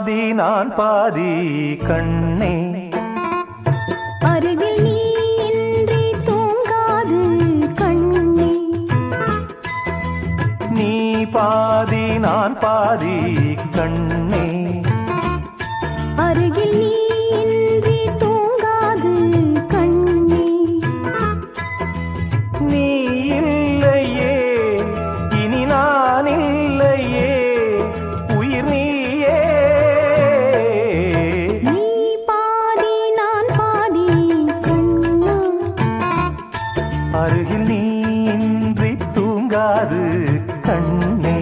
பாதி நான் பாதி கண்ணே, அருகில் நீ இன்றி தூங்காது கண்ணே. நீ பாதி நான் பாதி கண்ணே, அருகில் நீ இன்றி தூங்காது கண்ணே. நீ இல்லையே இனி நான் இல்லையே, உயிர் நீயே. நீ பாதி நான் பாதி கண்ணா, அருகில் நீ இன்றி தூங்காது கண்ணே.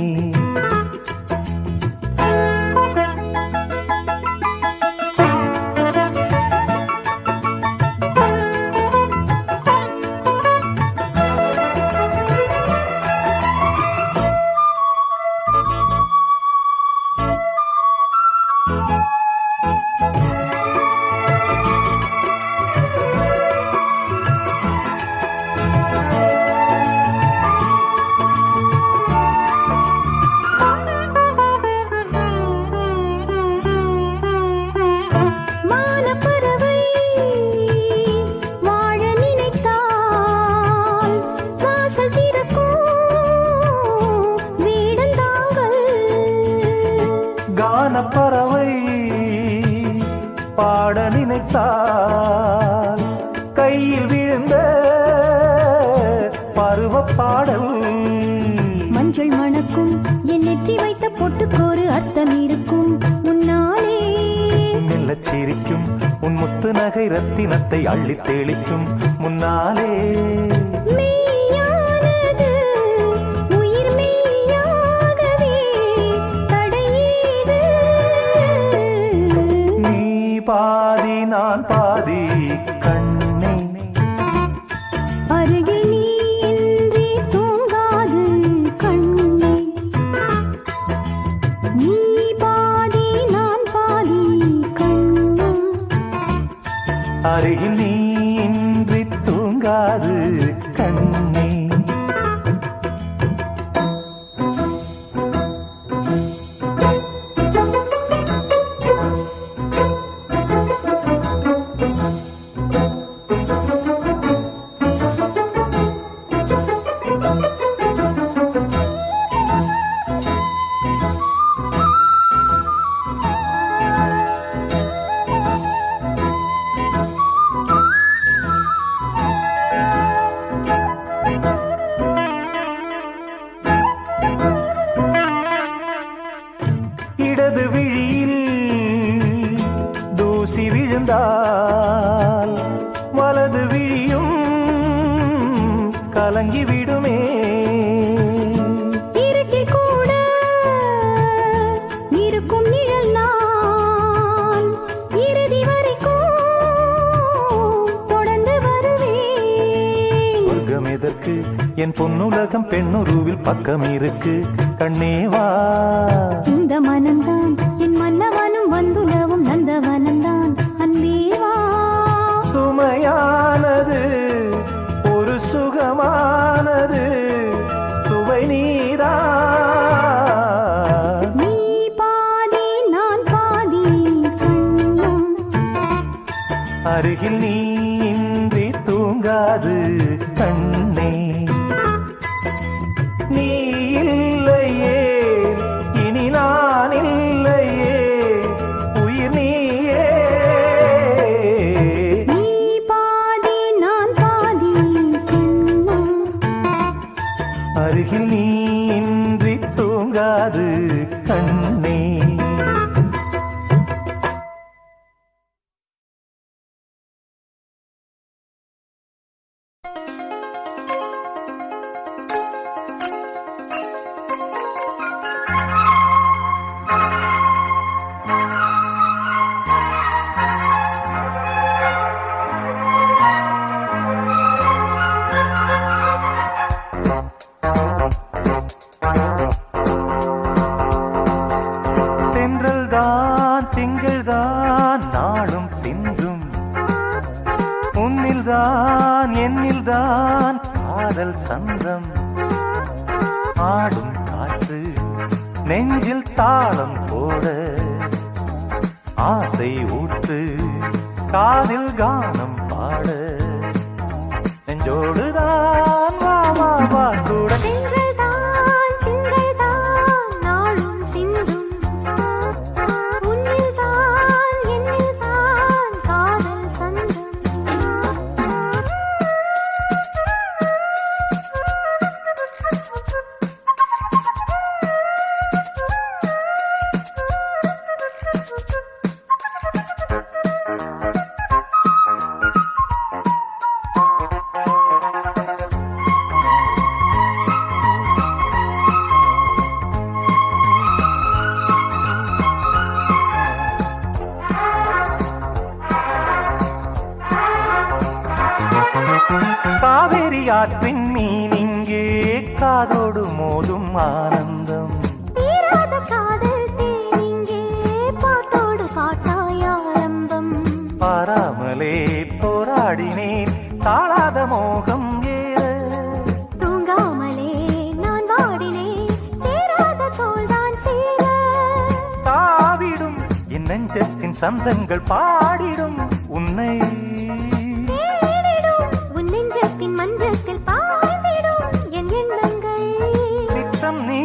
மானப்பறவை வாழ நினைத்தால் வாசல் திறக்கும் வீடந்தாங்கள். கானப்பறவை பாட நினைத்தால் கையில் விழுந்த பருவ பாடல். மஞ்சள் மணக்கும் என் நெற்றி வைத்த பொட்டுக்கோரு அர்த்தம் இருக்கும் முன்னாலே. மெல்லச் சிரிக்கும் உன் முத்து நகை ரத்தினத்தை அள்ளித் தெளிக்கும் முன்னாலே. மெய்யானது உயிர் மெய்யாகவே தடையேது. நீ பாதி நான் பாதி கண்ணே, அருகில் நீ இன்றி தூங்காது கண்ணே. நீ பாதி நான் பாதி கண்ணா, அருகில் நீ இன்றி தூங்காது கண்ணே. இடது விழியில் தூசி விழுந்தால் வலது விழியும் கலங்கி விடுமே. இருட்டில் கூட இருக்கும் நிழல் நான் இறுதி வரைக்கும் தொடர்ந்து வருவேன். சொர்க்கம் எதற்கு என் பொன்னுலகம் பெண்ணுருவில் பக்கம் இருக்கு கண்ணேவா. இந்த மனம்தான் என் மன்னவனும் வந்துலவும் நந்தவனம்தான் அன்பேவா. சுமையானது ஒரு சுகமானது சுவை நீரா. நீ பாதி நான் பாதி கண்ணா, அருகில் நீ இன்றி தூங்காது கண்ணே. நீ இல்லையே இனி நான் இல்லையே, உயிர் நீயே. நீ பாதி நான் பாதி கண்ணா, அருகில் நீ இன்றி தூங்காது கண்ணே. உன்னில்தான் என்னில்தான் காதல் சந்தம் ஆடும் காற்று நெஞ்சில் தாளம் போட ஆசை ஊற்று காதில் கானம் பாட நெஞ்சோடுதான் வா வா வா கூட திங்கள்தான் திங்கள்தான் நாளும் சிந்தும் உன்னில்தான் என்னில்தான் காதல் சந்தம் காவேரி ஆற்றின் மீன் இங்கே காதோடு மோதும் ஆனந்தம் தீராத காதல் தேனிங்கே பாட்டோடு பாட்டாய் ஆரம்பம் பாராமலே போராடினேன் தாழாத மோகம் ஏற தூங்காமலே நான் வாடினேன் சேராத தோள்தான் சேர தாவிடும் என் நெஞ்சத்தின் சந்தங்கள் பாடிடும் உன்னை தேடிடும் உன் நெஞ்சத்தின் மஞ்சத்தில் பாய்ந்திடும் என் எண்ணங்கள் திட்டம் நீ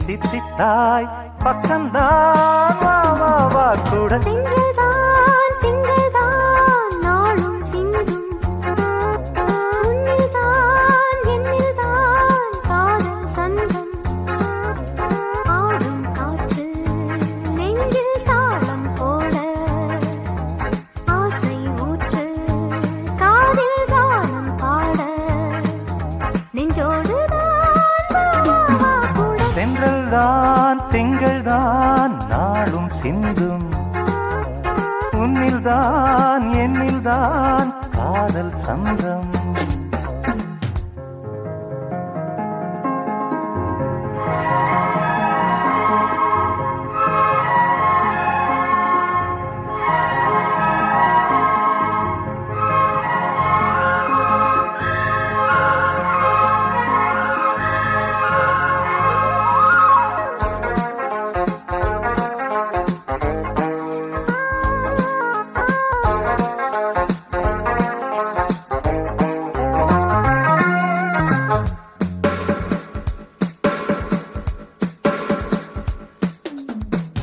தித்தித்தாய் பக்கம்தான் வா வா வா கூட திங்கள்தான் திங்கள்தான் நாளும் சிந்தும் உன்னில்தான் என்னில்தான் காதல் சந்தம் ஆடும் காற்று நெஞ்சில் தாளம் போட ஆசை ஊற்று காதில் கானம் பாட நெஞ்சோடுதான் வா வா கூட சென்றல்தான் திங்கள்தான் நாளும் சிந்தும் உன்னில்தான் என்னில்தான் காதல் சந்தம்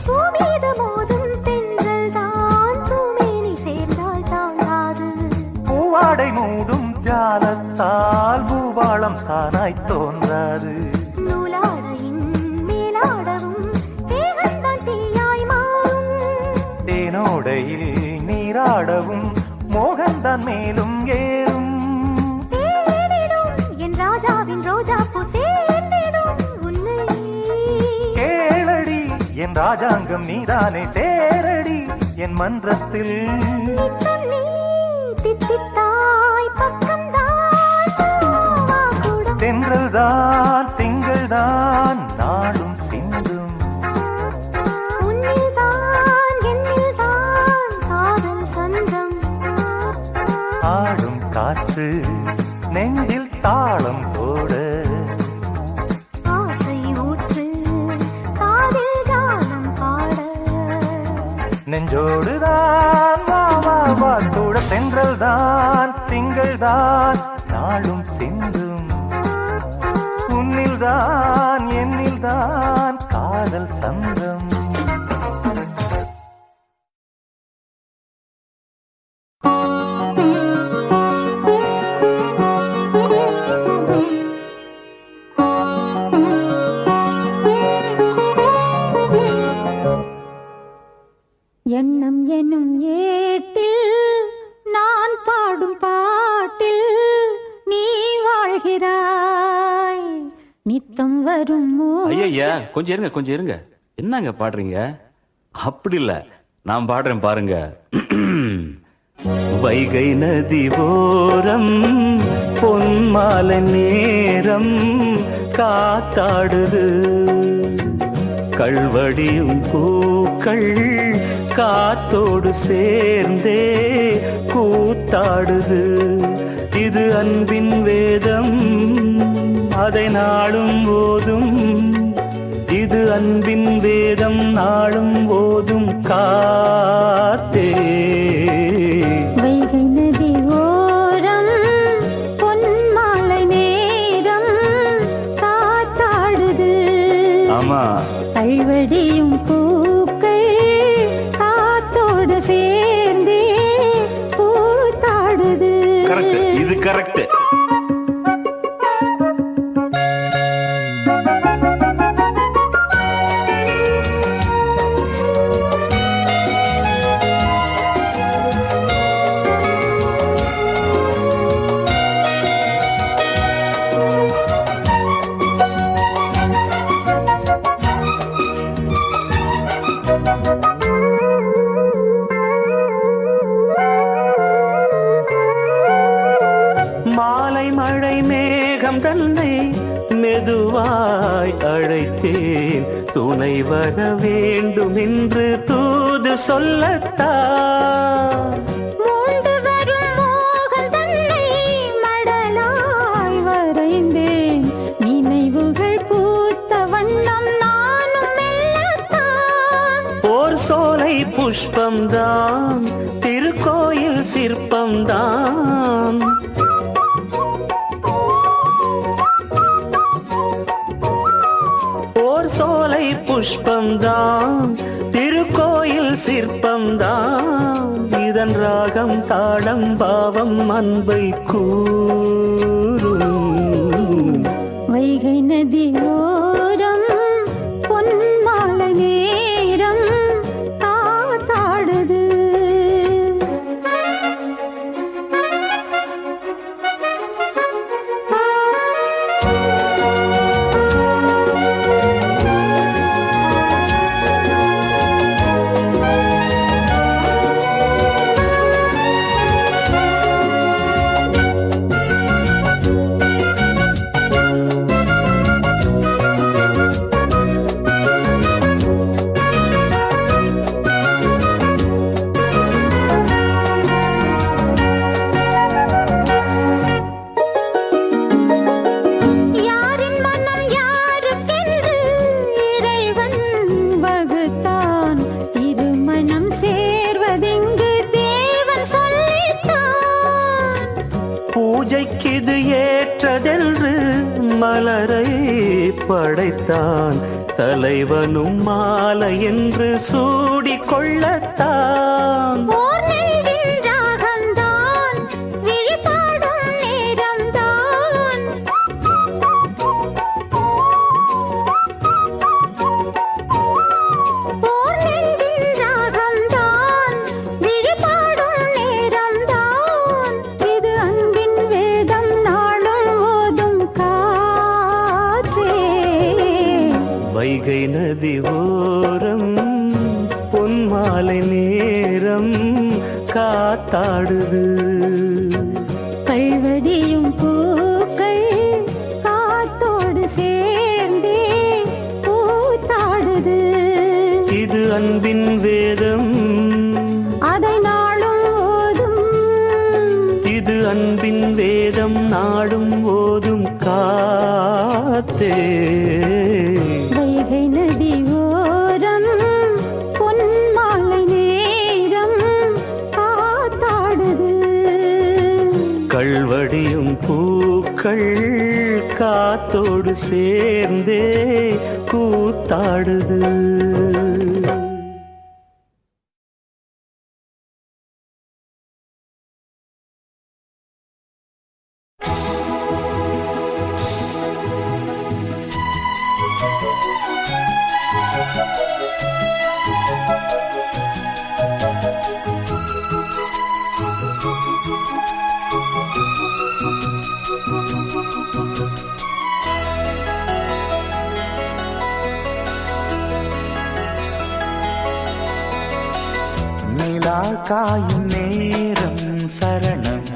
பூமீது மோதும் தென்றல்தான் பூமேனி சேர்ந்தால் தாங்காது பூவாடை மூடும் ஜாலத்தால் பூபாளம் தானாய் தோன்றாது நூலாடையின் மேலாடவும் தேகந்தான் தீயாய் மாறும் தேனோடையில் நீராடவும் மோகந்தான் மேலும் ஏறும் தேடிடும் என் ராஜாவின் ரோஜாப்பூ சேர்ந்திடும் உன்னை கேளடி என் ராஜாங்கம் நீதானே சேரடி என் மன்றத்தில் நித்தம் நீ தித்தித்தாய் பக்கம்தான் வா கூட தென்றல்தான் திங்கள்தான் நாளும் சிந்தும் உன்னில்தான் என்னில்தான் காதல் சந்தம் ஆடும் காற்று நெஞ்சில் தாளம் போட ஆசை ஊற்று காதில் கானம் பாட நெஞ்சோடுதான் வா வா வா கூட தென்றல்தான் திங்கள்தான் நாளும் சிந்தும் உன்னில்தான் என்னில்தான் காதல் சந்தம் எண்ணம் எனும் ஏட்டில் நான் பாடும் பாட்டில் நீ வாழ்கிறாய் நித்தம் வரும் ஐயா கொஞ்சம் இருங்க என்னங்க பாடுறீங்க? அப்படி இல்ல, நான் பாடுறேன் பாருங்க. வைகை நதி ஓரம் பொன்மாலை நேரம் காத்தாடுது, கள்வடியும் பூக்கள் காத்தோடு சேர்ந்தே கூத்தாடுது. இது அன்பின் வேதம், அதை நாளும் போதும். இது இது அன்பின் வேதம் நாளும் ஓதும் காத்தே. வைகை நதி ஓரம் பொன்மாலை நேரம் காத்தாடுது. ஆமா, கல்வடியும் பூக்கள் காத்தோடு சேர்ந்தே கூத்தாடுது. கரெக்ட், இது கரெக்ட். மாலை மழை மேகம் தன்னை மெதுவாய் அழைத்தேன். துணை வர வேண்டும் என்று தூது சொல்லத்தான். மூண்டு வரும் மோகம் தன்னை மடலாய் வரைந்தேன். நினைவுகள் பூத்த வண்ணம் நானும் மெல்லத்தான். ஓர் சோலை புஷ்பம்தான், திருக்கோயில் சிற்பம்தான். ஓர் சோலை புஷ்பம்தான், திருக்கோயில் சிற்பம்தான். இதன் ராகம் தாளம் பாவம் அன்பை கூறும். வைகை நதி ஓரம் பொன்மாலை நேரம் காத்தாடுது. யாரின் மனம் யாருக்கென்று இறைவன் வகுத்தான். இருமனம் சேர்வதெங்கு தேவன் சொல்லித்தான். பூஜைக்கிது ஏற்றதென்று மலரை படைத்தான். தலைவனும் மாலை என்று சூடிக்கொள்ளத்தான். ஓர் நெஞ்சின் ராகம்தான் விழிபாடும் நேரம்தான். ஓர் நெஞ்சின் ராகம்தான் விழிபாடும் நேரம்தான். இது அன்பின் வேதம் நாளும் ஓதும் காற்றே. வைகை நதி ஓரம் பொன்மாலை நேரம் காத்தாடுது. கல்வடியும் பூக்கள் காத்தோடு சேர்ந்தே கூத்தாடுது. இது அன்பின் வேதம், அதை நாளும் ஓதும். இது அன்பின் வேதம் நாடும் ஓதும் காத்தே. வைகை நதி ஓரம் பொன்மாலை நேரம் காத்தாடுது. கல்வடியும் பூக்கள் காத்தோடு சேர்ந்தே கூத்தாடுது. நிலா காயும் நேரம் சரணம்.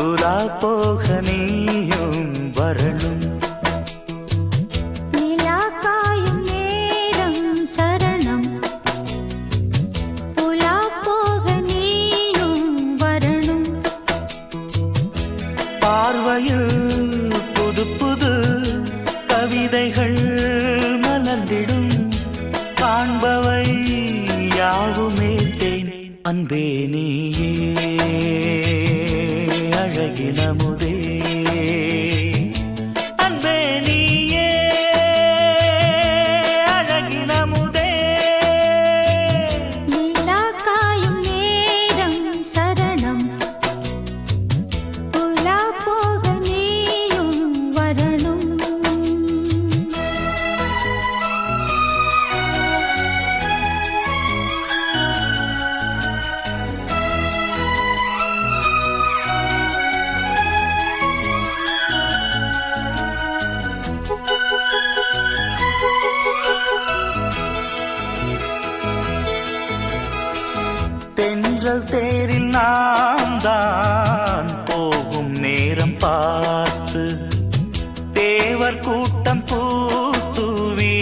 உலா போக நீயும் வரணும். நிலா காயும் நேரம் சரணம். உலா போக நீயும் வரணும். பார்வையில் புது புது கவிதைகள் அன்பே நீயே அழகின முதே அன்பே நீயே அழகின முதே நீலா காயும் நேரம் சரணம் புலா போக நீயும் வரணும் தென்றல் தேரில் நாம் தான் போகும் நேரம் பார்த்து தேவர் கூட்டம் பூத்துவி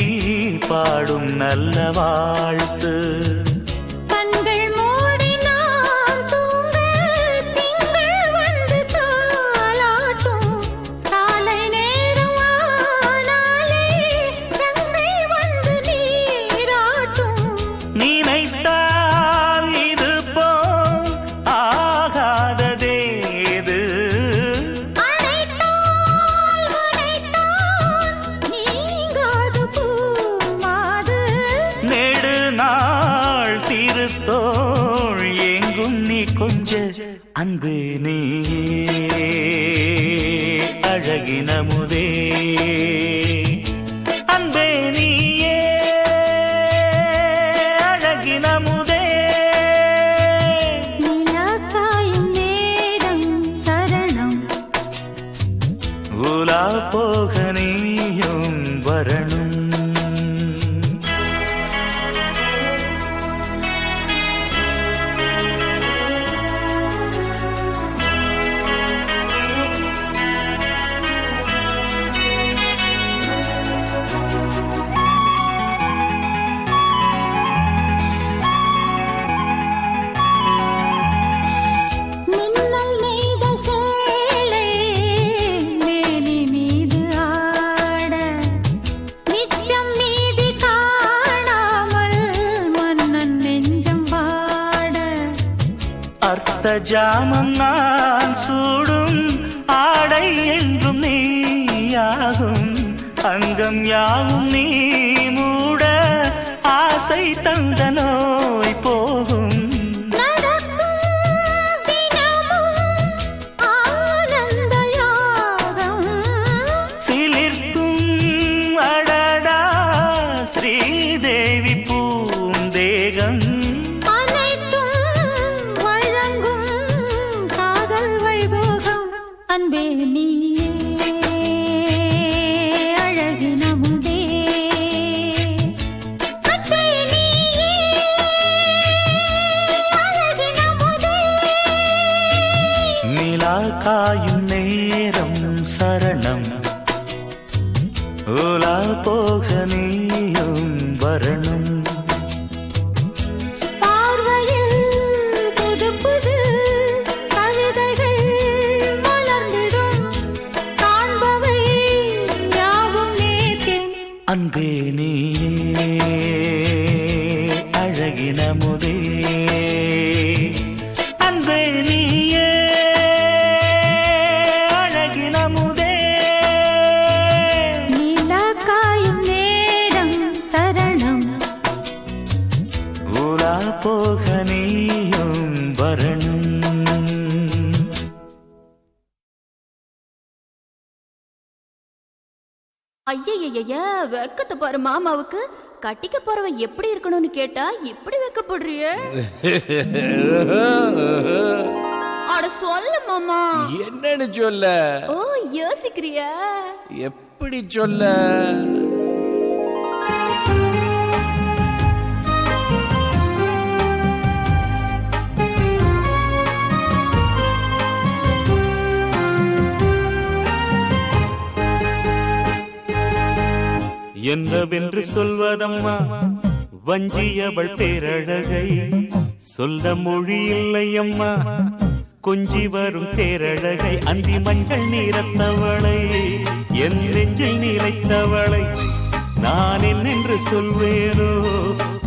பாடும் நல்ல வாழ்த்து கண்கள் மூடி நான் தூங்க திங்கள் வந்து தாலாட்டும் காலை நேரம் ஆனாலே கங்கை வந்து நீராட்டும் நினைத்தால் இது போல் ஆகாததேது அழைத்தால் நீங்காது பூமாது நெடு நாள் திருத்தோள் எங்கும் நீ கொஞ்ச அன்பு நீயே அழகின முதே அன்பே நீயே அழகின முதே நீலா காயும் நேரம் சரணம் உலா போக நீயும் வரணும் மின்னல் நெய்த சேலை மேனி மீது ஆட நிச்சம் மீதி காணாமல் மன்னன் நெஞ்சம் வாட அர்த்த ஜாமம் நான் சூடும் ஆடை என்றும் நீயாகும் அங்கம் யாவும் நீ மூட ஆசை தந்த நோய் போகும் நடக்கும் தினமும் ஆனந்த யாகம் சிலிர்க்கும் அடடா ஸ்ரீதேவி பூந்தேகம் அனைத்தும் வழங்கும் காதல் வைபோகம் அன்பே நீயே அழகின முதே அன்பே நீயே அழகின முதே நிலா காயும் நேரம் சரணம் உலா போக நீயும் வரணும் பார்வையில் புது புது கவிதைகள் மலர்ந்திடும் காண்பவை யாவும் நேர்த்தேன் அன்பே நீயே அழகின முதே அன்பே நீயே அழகின முதே நீலா காயும் நேரம் சரணம் உலா போக நீயும் வரணும் ஐயய்யய்ய வெக்கத்தை பாரு மாமாவுக்கு கட்டிக்க போறவன் எப்படி இருக்கணும்னு கேட்டா இப்படி வெக்கப்படுறிய அட சொல்ல மாமா என்னன்னு சொல்ல ஓ யோசிக்கிறியா எப்படி சொல்ல என்னவென்று சொல்வதம்மா வஞ்சியவள் பேரழகை சொல்ல மொழி இல்லையம்மா கொஞ்சி வரும் தேரழகை அந்தி மஞ்சள் நீரத்தவளை என் நெஞ்சில் நிலைத்தவளை நான் என்னென்று சொல்வேனோ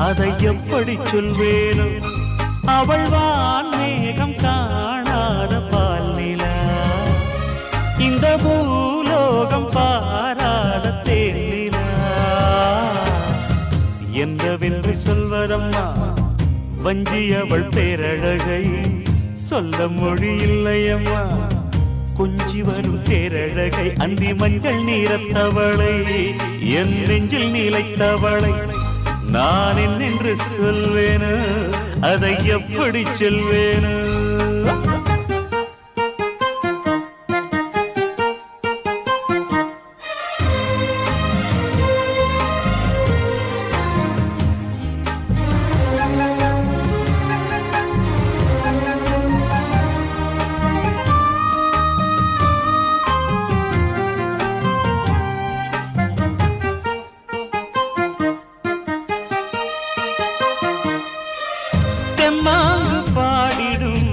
அதை எப்படி சொல்வேனோ அவள் வான் மேகம் காணாத பால் நிலா, இந்த பூலோகம் பாராத தேனிலா. என்னவென்று சொல்வதம்மா வஞ்சி அவள் பேரழகை, சொல்ல மொழி இல்லையம்மா கொஞ்சி வரும் தேரழகை. அந்தி மஞ்சள் நீரத்தவளை, என் நெஞ்சில் நிலைத்தவளை நான் என்னென்று சொல்வேனோ, அதை எப்படி சொல்வேனோ. தெம்மாங்கு பாடிடும்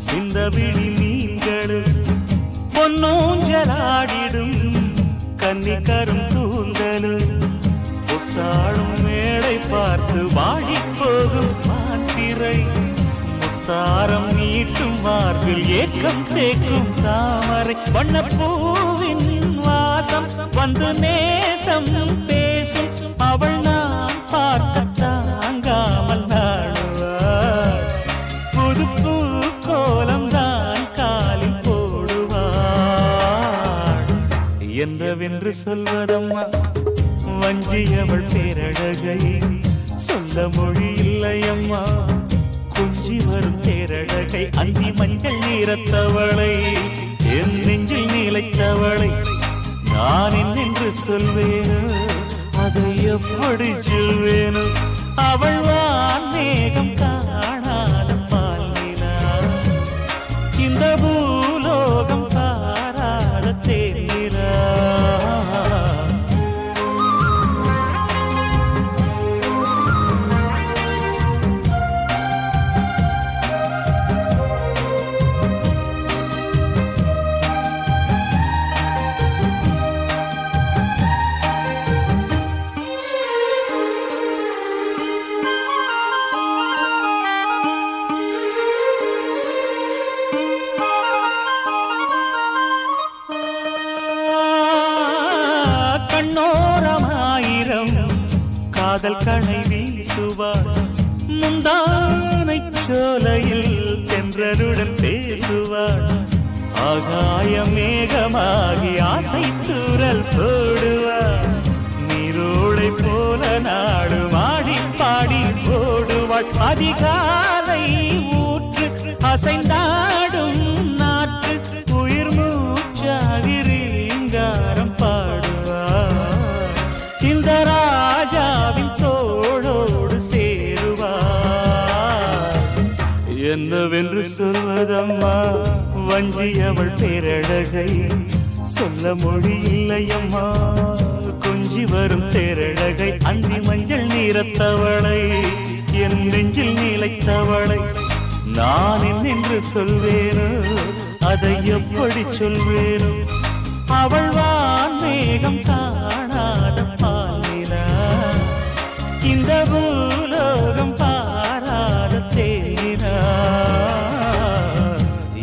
சிந்தவிழி நீங்களும், பொன்னூஞ்சலாடிடும் கன்னிக்கரும் கூந்தலும், புத்தாளும் மேடை பார்த்து வாடிப் போகும் மாத்திரை, முத்தாரம் நீட்டும் மார்பில் ஏக்கம் தேக்கும் தாமரை, வண்ணப்பூவின் வாசம் வந்து நேசம் பேசும், அவள் நான் பார்க்க தாங்காமல் நாடுவாள், புதுப்பூ கோலம் தான் காலில் போடுவாள். என்னவென்று சொல்வதம்மா வஞ்சி அவள் பேரழகை, சொல்ல மொழி இல்லையம்மா கொஞ்சி வரும் தேரழகை. அந்தி மஞ்சள் நீரத்தவளை, என் நெஞ்சில் நிலைத்தவளை நான் என்னென்று சொல்வேனோ, அதை எப்படி சொல்வேனோ. அவள் வான் மேகம் காணாத பால் நிலா, இந்த பூலோகம் பாராத தேனிலா. கண்ணோரமாயிரம் காதல் கணை வீசுவாள், முந்தானை சோலையில் தென்றலுடன் பேசுவாள், ஆகாய மேகமாகி ஆசை தூரல் போடுவாள், நீரோடை போல நாடு மாடி பாடி போடுவாள், அதிகாலை ஊற்று அசைந்தாடும் நாற்று உயிர் மூச்சாகி ரீங்காரம் பாடுவாள், இந்த ராஜாவின் தோளோடு சேருவாள். என்னவென்று சொல்வதம்மா வஞ்சி அவள் பேரழகை, சொல்ல மொழி இல்லையம்மா கொஞ்சி வரும் தேரழகை. அந்தி மஞ்சள் நீரத்தவளை, என் நெஞ்சில் நிலைத்தவளை நான் என்னென்று சொல்வேனோ, அதை எப்படி சொல்வேனோ. அவள் வான் மேகம் காணாத பால் நிலா, இந்த பூலோகம் பாராத தேனிலா.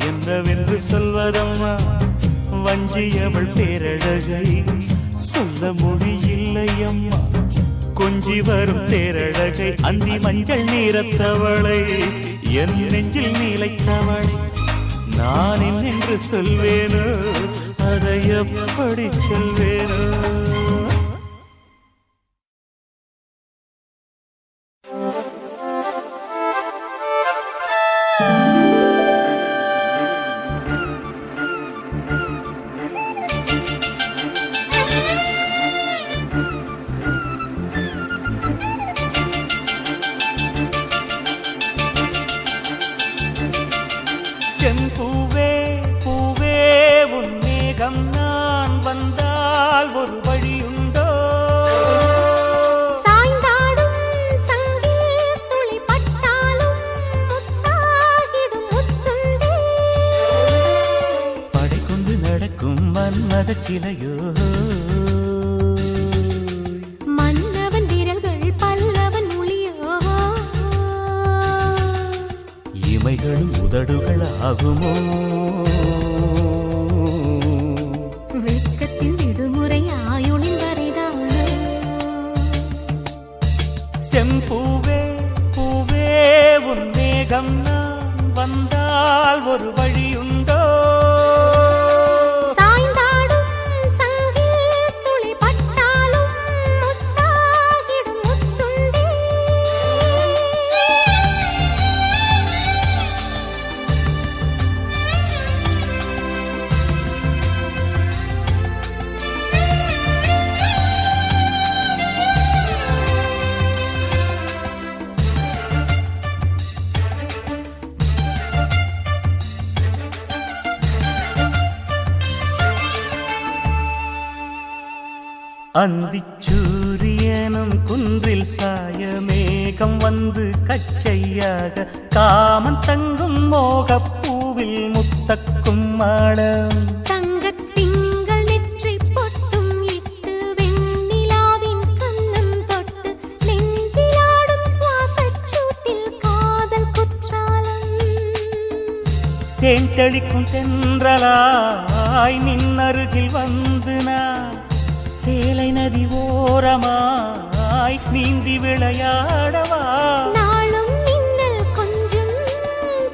என்னவென்று சொல்வதம்மா வஞ்சி அவள் பேரழகை, சொல்ல மொழி இல்லையம்மா கொஞ்சி வரும் தேரழகை. அந்தி மஞ்சள் நீரத்தவளை, என் நெஞ்சில் நிலைத்தவளை நான் என்னென்று சொல்வேனோ, அதை எப்படி சொல்வேனோ. செம்பூவே பூவே உன் மேகம் நான் வந்தால் ஒரு வழியுண்டோ, சாய்ந்தாடும் சங்கில் துளி பட்டாலும் முத்தாகிடும் முத்துண்டே, படை கொண்டு நடக்கும் மன்மத சிலையோ, மன்னவன் வீரர்கள் பல்லவன் மொழியோ, இமைகளும் உதடுகளாகுமோ வெட்கத்தின் விடுமுறை ஆயுளின் வரைதான் செம்பூவே பூவே உன் மேகம் நான் வந்தால் ஒரு வழியுண்டோ சாய்ந்தாடும் சங்கில் துளி பட்டாலும் முத்தாகிடும் முத்துண்டே அந்திச்சூரியனும் குன்றில் சாய மேகம் வந்து கச்சையாக காமன் தங்கும் மோகப்பூவில் முத்தக்கும் மாடம் தங்கத் திங்கள் நெற்றி பொட்டும் இட்டு வெண்ணிலாவின் கன்னம் தொட்டு நெஞ்சிலாடும் சுவாசச் சூட்டில் காதல் குற்றாலம் தேன் தெளிக்கும் தென்றலாய் நின்னருகில் வந்து நான் சேலை நதி ஓரமாய் நீந்தி விளையாடவா நாளும் மின்னல் கொஞ்சம்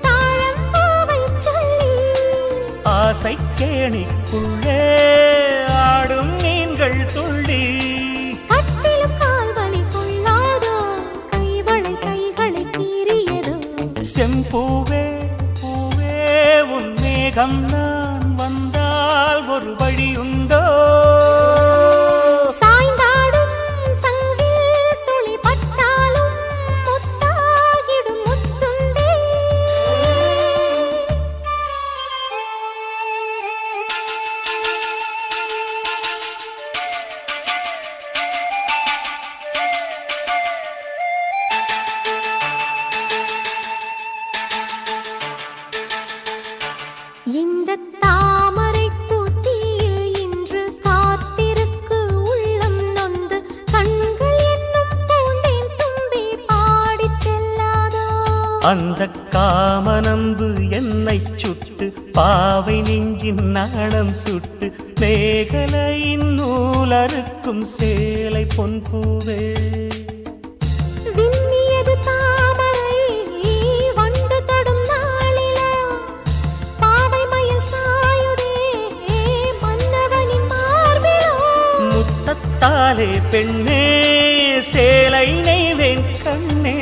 தாழம் பூவைச் சொல்லி ஆசை கேணிக்குள்ளே ஆடும் மீன்கள் துள்ளி கட்டிலும் கால்வலி கொள்ளாதோ கைவளை கைகளை கீறியதோ செம்பூவே பூவே உன் மேகம் நான் வந்தால் ஒரு வழியுண்டோ சாய்ந்தாடும் சங்கில் துளி பட்டாலும் முத்தாகிடும் முத்துண்டே இந்த தாமரை பூத்தியில் இன்று காத்திருக்கு உள்ளம் நொந்து கண்கள் என்னும் பூந்தேன் தும்பி பாடிச் செல்லாதோ அந்த காமனம்பு என்னை சுட்டு பாவை நெஞ்சின் நாணம் சுட்டு மேகலையின் நூலறுக்கும் சேலை பொன்பூவே விண்ணியது தாமரை வண்டு தொடும் நாளிலா பாவை மயில் சாயுதே மன்னவனின் மார்பிலோ முத்தத்தாலே பெண்ணே சேலை நெய்வேன் கண்ணே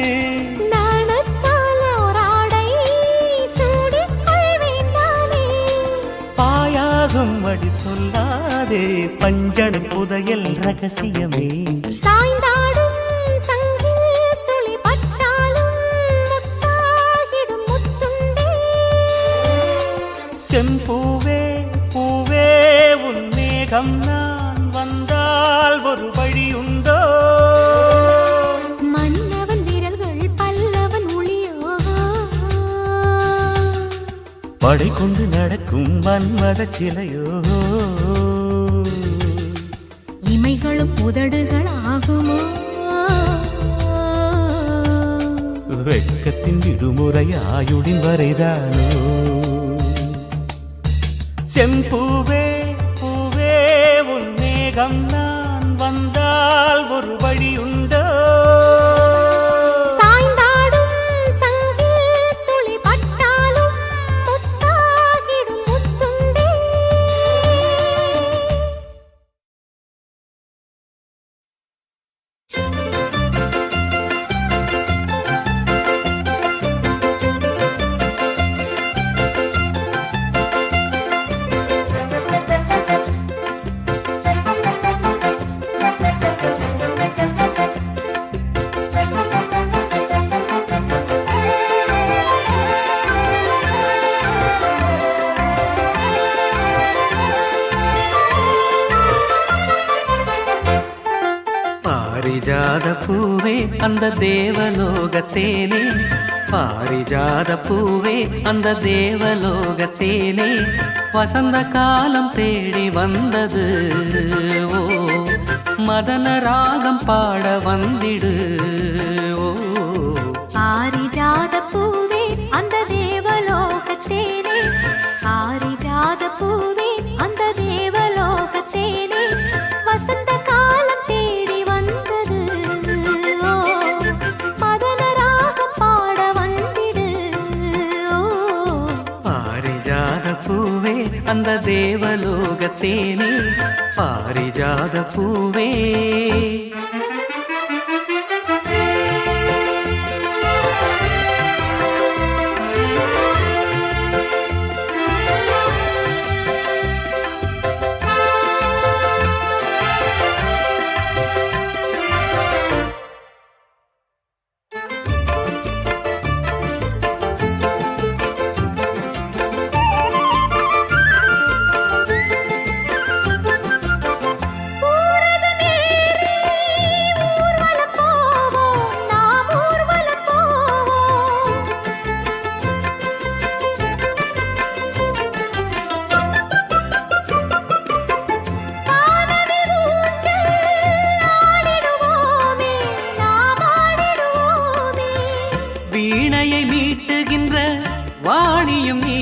நாணத்தால் ஓராடை சூடிக் கொள்வேன் நானே பாயாகும் அடி சொல்லாதே பஞ்சண புதையல் ரகசியமே சாய்ந்தாடும் சங்கில் துளி பட்டாலும் முத்தாகிடும் முத்துண்டே செம்பூவே பூவே உன் மேகம் நான் வந்தால் ஒரு வழியுண்டோ மன்னவன் விரல்கள் பல்லவன் ஒளியோ படை கொண்டு நடக்கும் மன்மத சிலையோ இமைகளும் உதடுகள் ஆகுமோ வெட்கத்தின் விடுமுறை ஆயுடின் வரைதானோ செம்பூவே பூவே உன் மேகம் நான் வந்தால் ஒரு வழியுண்டோ சாய்ந்தாடும் சங்கில் துளி பட்டாலும் முத்தாகிடும் முத்துண்டே பாரிஜாத பூவே அந்த தேவலோகத்தேனே பாரிஜாத பூவே அந்த தேவலோகத்தேனே வசந்த காலம் தேடி வந்தது ஓ மதன ராகம் பாட வந்திடு ஓ பாரிஜாத பூவே அந்த தேனே பாரிஜாத பூவே அந்த தேவலோகத்தேனே வசந்த காலம் தேடி வந்தது ஓ மதன ராகம் பாட வந்திடு ஓ பாரிஜாத பூவே அந்த தேவலோகத்தேனே பாரிஜாத பூவே வீணையை மீட்டுகின்ற வாணியும் நீ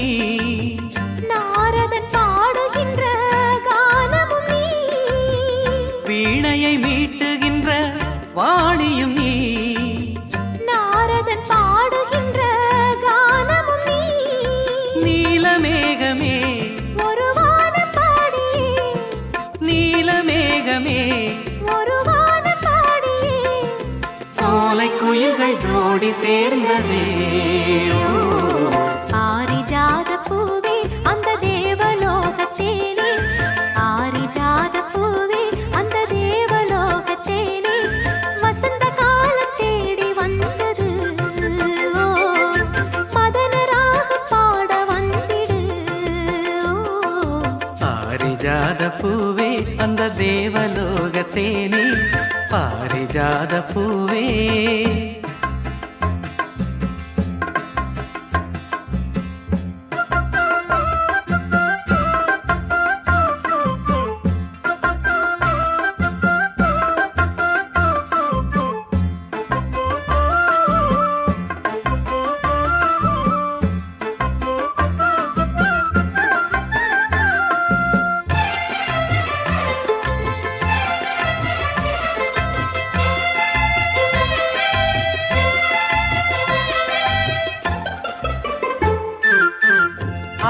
நாரதன் பாடுகின்ற கானமும் நீ வீணையை மீட்டுகின்ற வாணியும் நீ நாரதன் பாடுகின்ற கானமும் நீ நீலமேகமே ஒரு வானம் பாடியே நீலமேகமே ஒரு வானம் பாடியே சோலை குயில்கள் ஜோடி சேர்ந்ததே பாரிஜாத பூவே அந்த தேவலோகத்தேனே பாரிஜாத பூவே அந்த தேவலோகத்தேனே வசந்த காலம் தேடி வந்தது ஓ மதன ராகம் பாட வந்திடு ஓ பாரிஜாத பூவே அந்த தேவலோகத்தேனே பாரிஜாத பூவே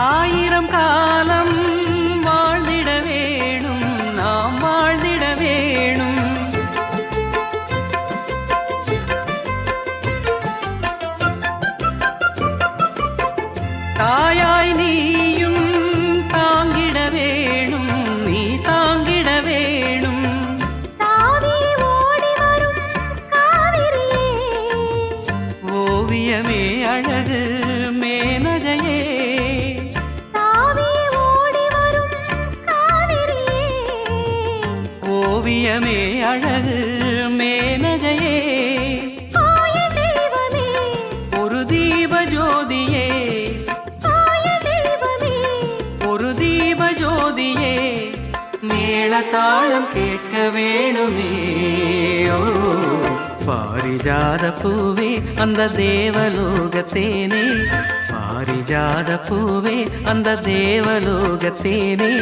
ஆயிரம் காலம் வாழ்ந்திட வேணும் நாம் வாழ்ந்திட வேணும் தாயாய் நீயும் தாங்கிட வேணும் நீ தாங்கிட வேணும் தாவி ஓடி வரும் காவிரியே ஓவியமே அழகு மேனகையே தாவி ஓடி வரும் காவிரியே ஓவியமே அழகு மேனகையே ஆய தெய்வமே ஒரு தீப ஜோதியே ஆய தெய்வமே ஒரு தீப ஜோதியே மேள தாளம் கேட்க வேணுமே ஓ பாரிஜாத பூவே அந்த தேவலோகத்தேனே பாரிஜாத பூவே அந்த தேவலோகத்தேனே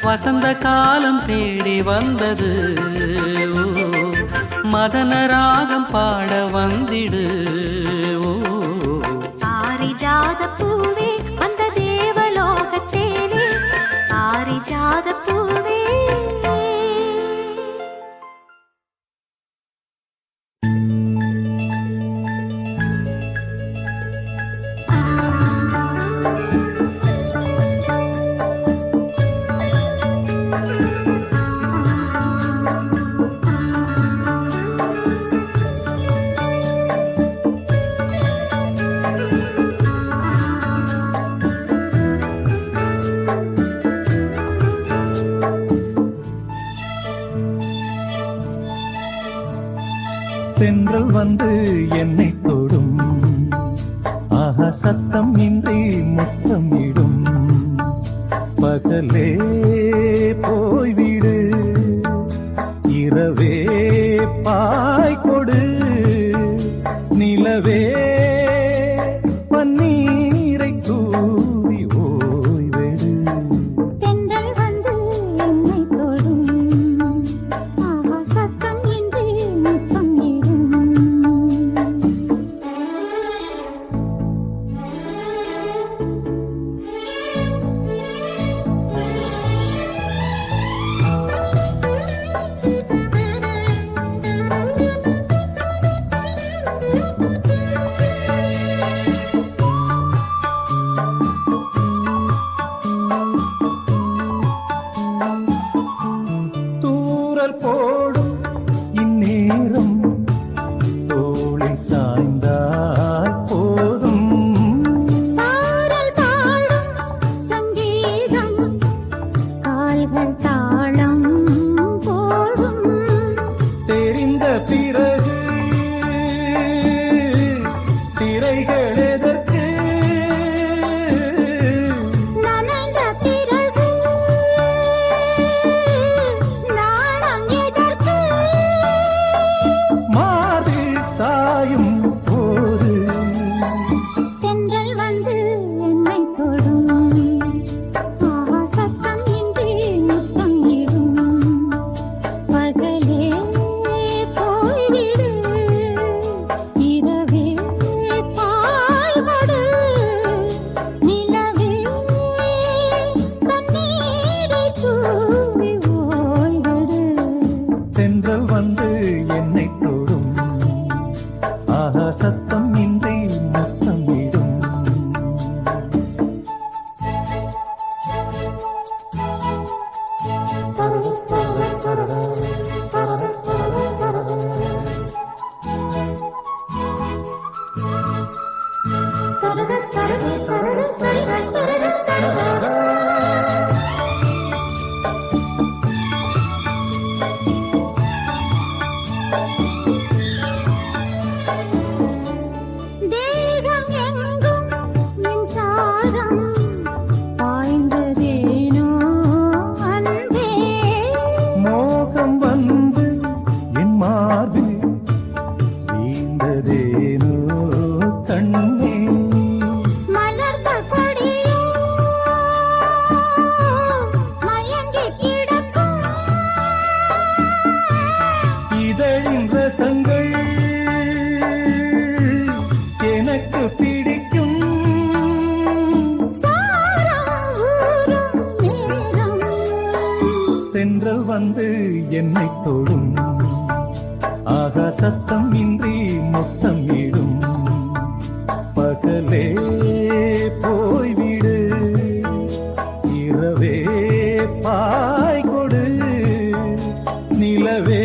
வசந்த காலம் தேடி வந்தது ஓ மதன ராகம் பாட வந்திடு ஓ பாரிஜாத பூவே அந்த தேவலோகத்தேனே பாரிஜாத பூவே தென்றல் வந்து என்னை தொடும் ஆஹா சத்தம் இன்றி முத்தமிடும் பகலே போய்விடு இரவே பாய் கொடு நிலவே பன்னீரை தூ தென்றல் வந்து என்னை தொடும் ஆகா சத்தம் இன்றி முத்தம் இடும் பகலே போய்விடு இரவே பாய் கொடு நிலவே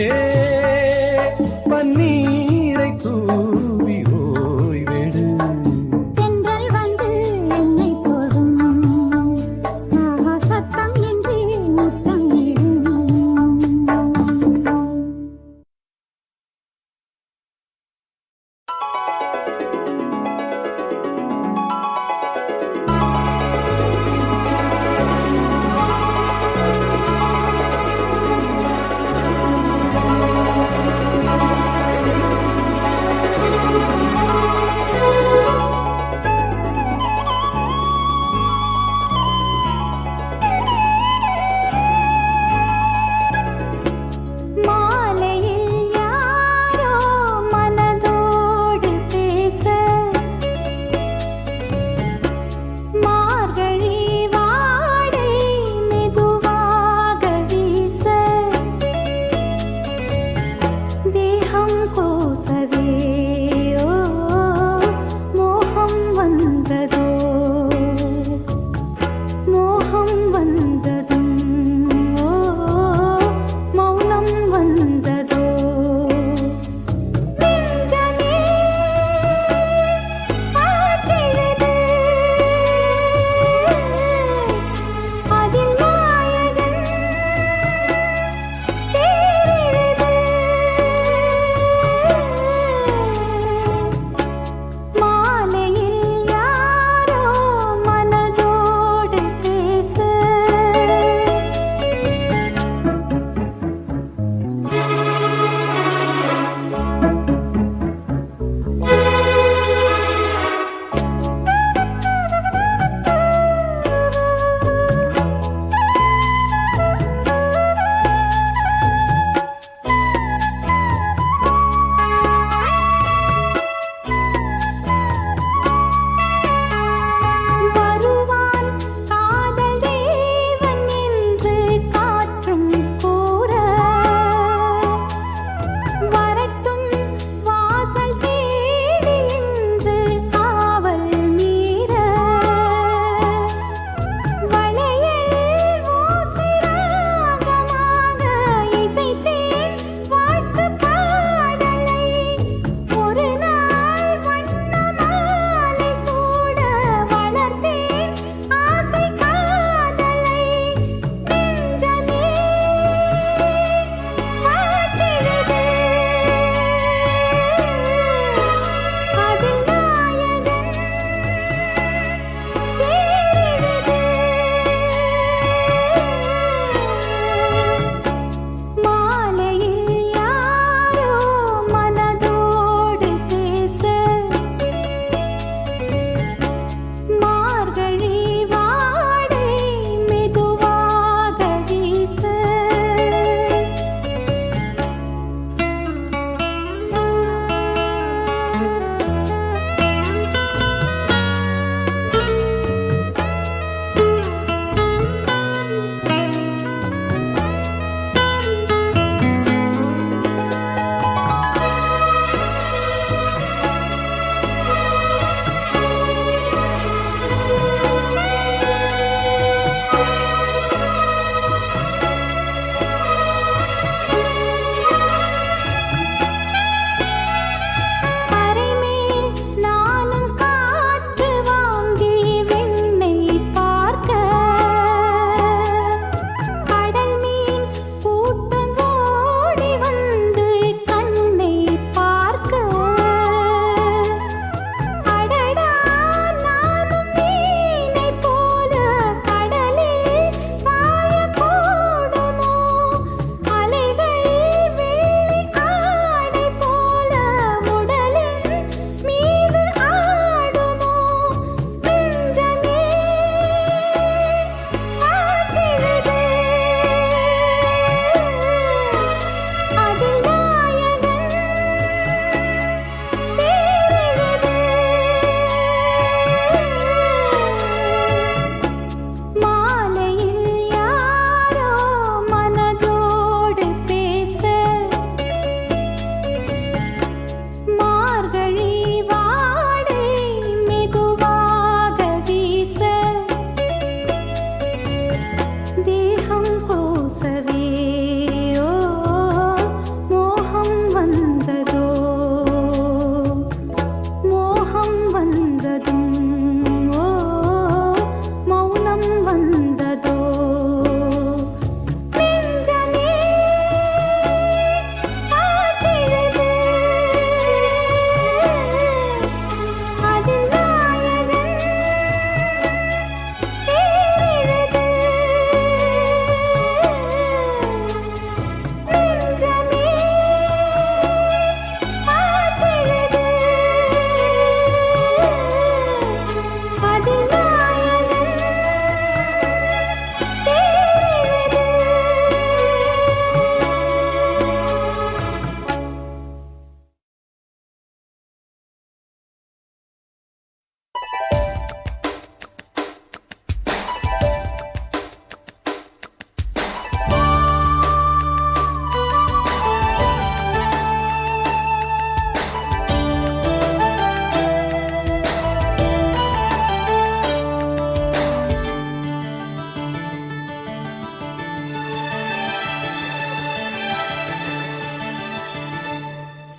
பன்னீரை தூவி ஓய்வெடு தென்றல் வந்து என்னை தொடும் ஆஹா சத்தம் இன்றி முத்தம் இடும்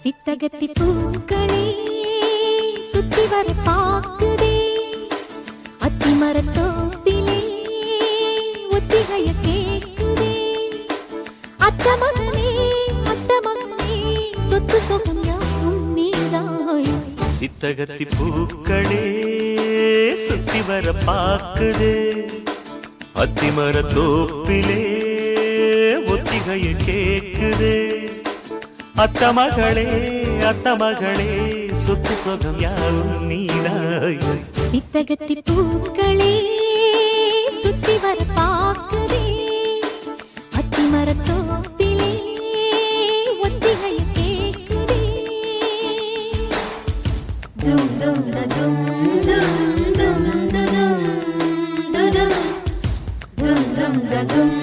சித்தகத்தி பூக்களே சுத்தி வர பாக்குதே அத்திமரத்தோப்பிலே ஒத்திகைய கேக்குதே அத்த மகனே சொத்து சொகம் யாவும் நீதாய் சித்தகத்தி பூக்களே சுத்தி வர பாக்குதே அத்திமர தோப்பிலே ஒத்திகைய கேக்குதே அத்த மகளே சொத்து சொகம் யாவும் நீதாய் சித்தகத்தி பூக்களே சுத்தி வர பாக்குதே அத்திமர தோப்பிலே ஒத்திகைய கேக்குதே தும் தும் தும் தும் தும் தும் தும் தும் தும்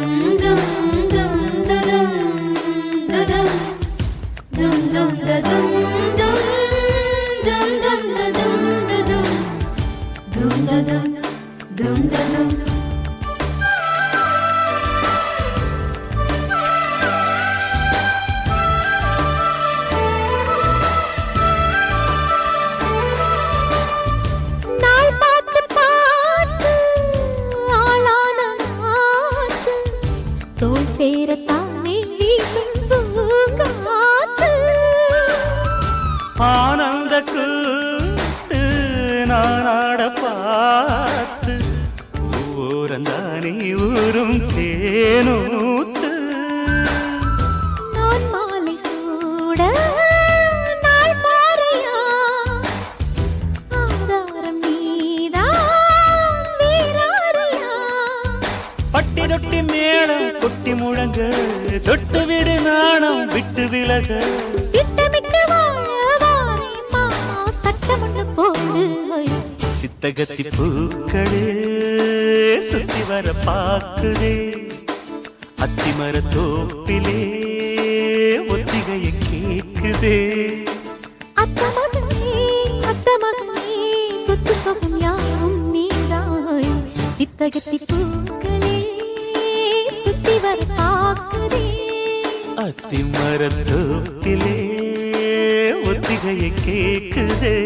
தோல் சேரத்தானே வீசும் பூங்காத்து ஆனந்த கூட்டு நானாட பார்த்து ஊரந்தானே ஊரும் தேனூத்து நான் மாலை சூட நாள் பாறையா ஆதாரம் நீதான் வீராரியா பட்டி தொட்டி மேளம் கொட்டி முழங்க தொட்டு விடு நாணம் விட்டு விலக திட்டமிட்டு வாழவாரே மாமா சட்டமண்ணு போடு சித்தகத்தி பூக்களே சுத்தி வர பாக்குதே அத்திமர தோப்பிலே ஒத்திகைய கேக்குதே அத்த மகனே சொத்து சொகம் யாவும் நீதாய் சித்தகத்தி பூக்களே சுத்தி வர பாக்குதே அத்திமர தோப்பிலே ஒத்திகைய கேக்குதே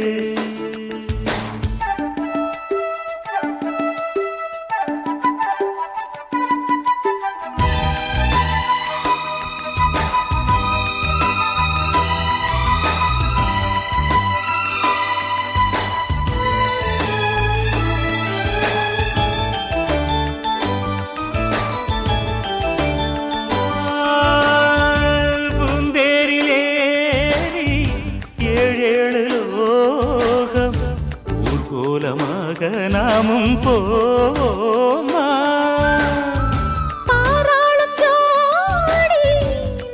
நாமும் போமா பாராளும் ஜோடி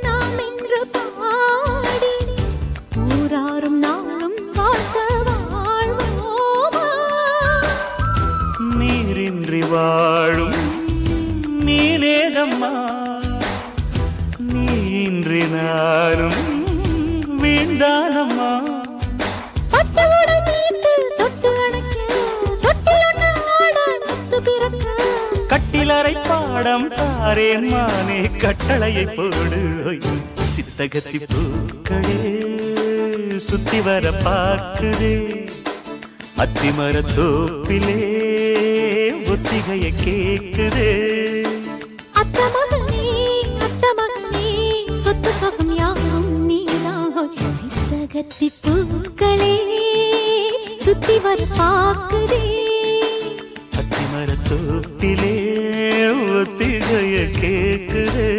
நாம் என்று பாடி ஊராரும் நாளும் வாழ்த்த வாழ்வோமா நீரின்றி வாழும் நீனேதம்மா நீன்றி நானும் வீண்டானம்மா கட்டிலறை பாடம் தாரே மானே கட்டளையை போடு சித்தகத்தி பூக்களே சுத்தி வர பார்க்குதே அத்திமர தோப்பிலே ஒத்திகைய கேக்குதே அத்த மகனே சொத்து சொகம் யாவும் நீதாய் சித்தகத்தி பூக்களே சுத்தி வர பார்க்குதே அத்திமர தோப்பிலே ஒத்திகைய கேக்குதே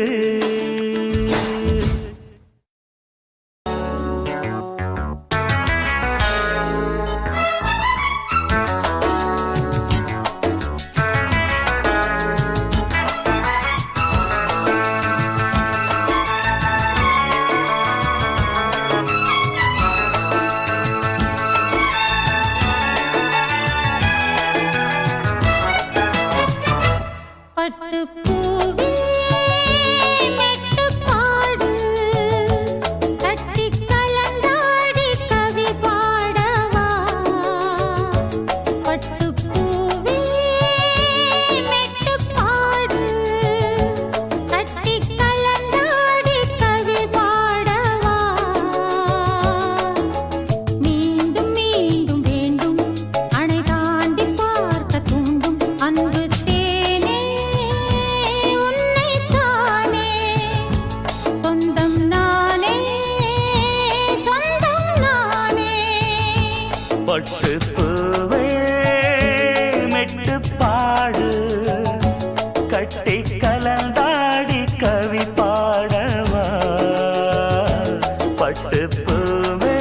பட்டு பூவே பட்டு பூவே மெட்டு பாடு கட்டி கலந்தாடி கவி பாடவா பட்டு பூவே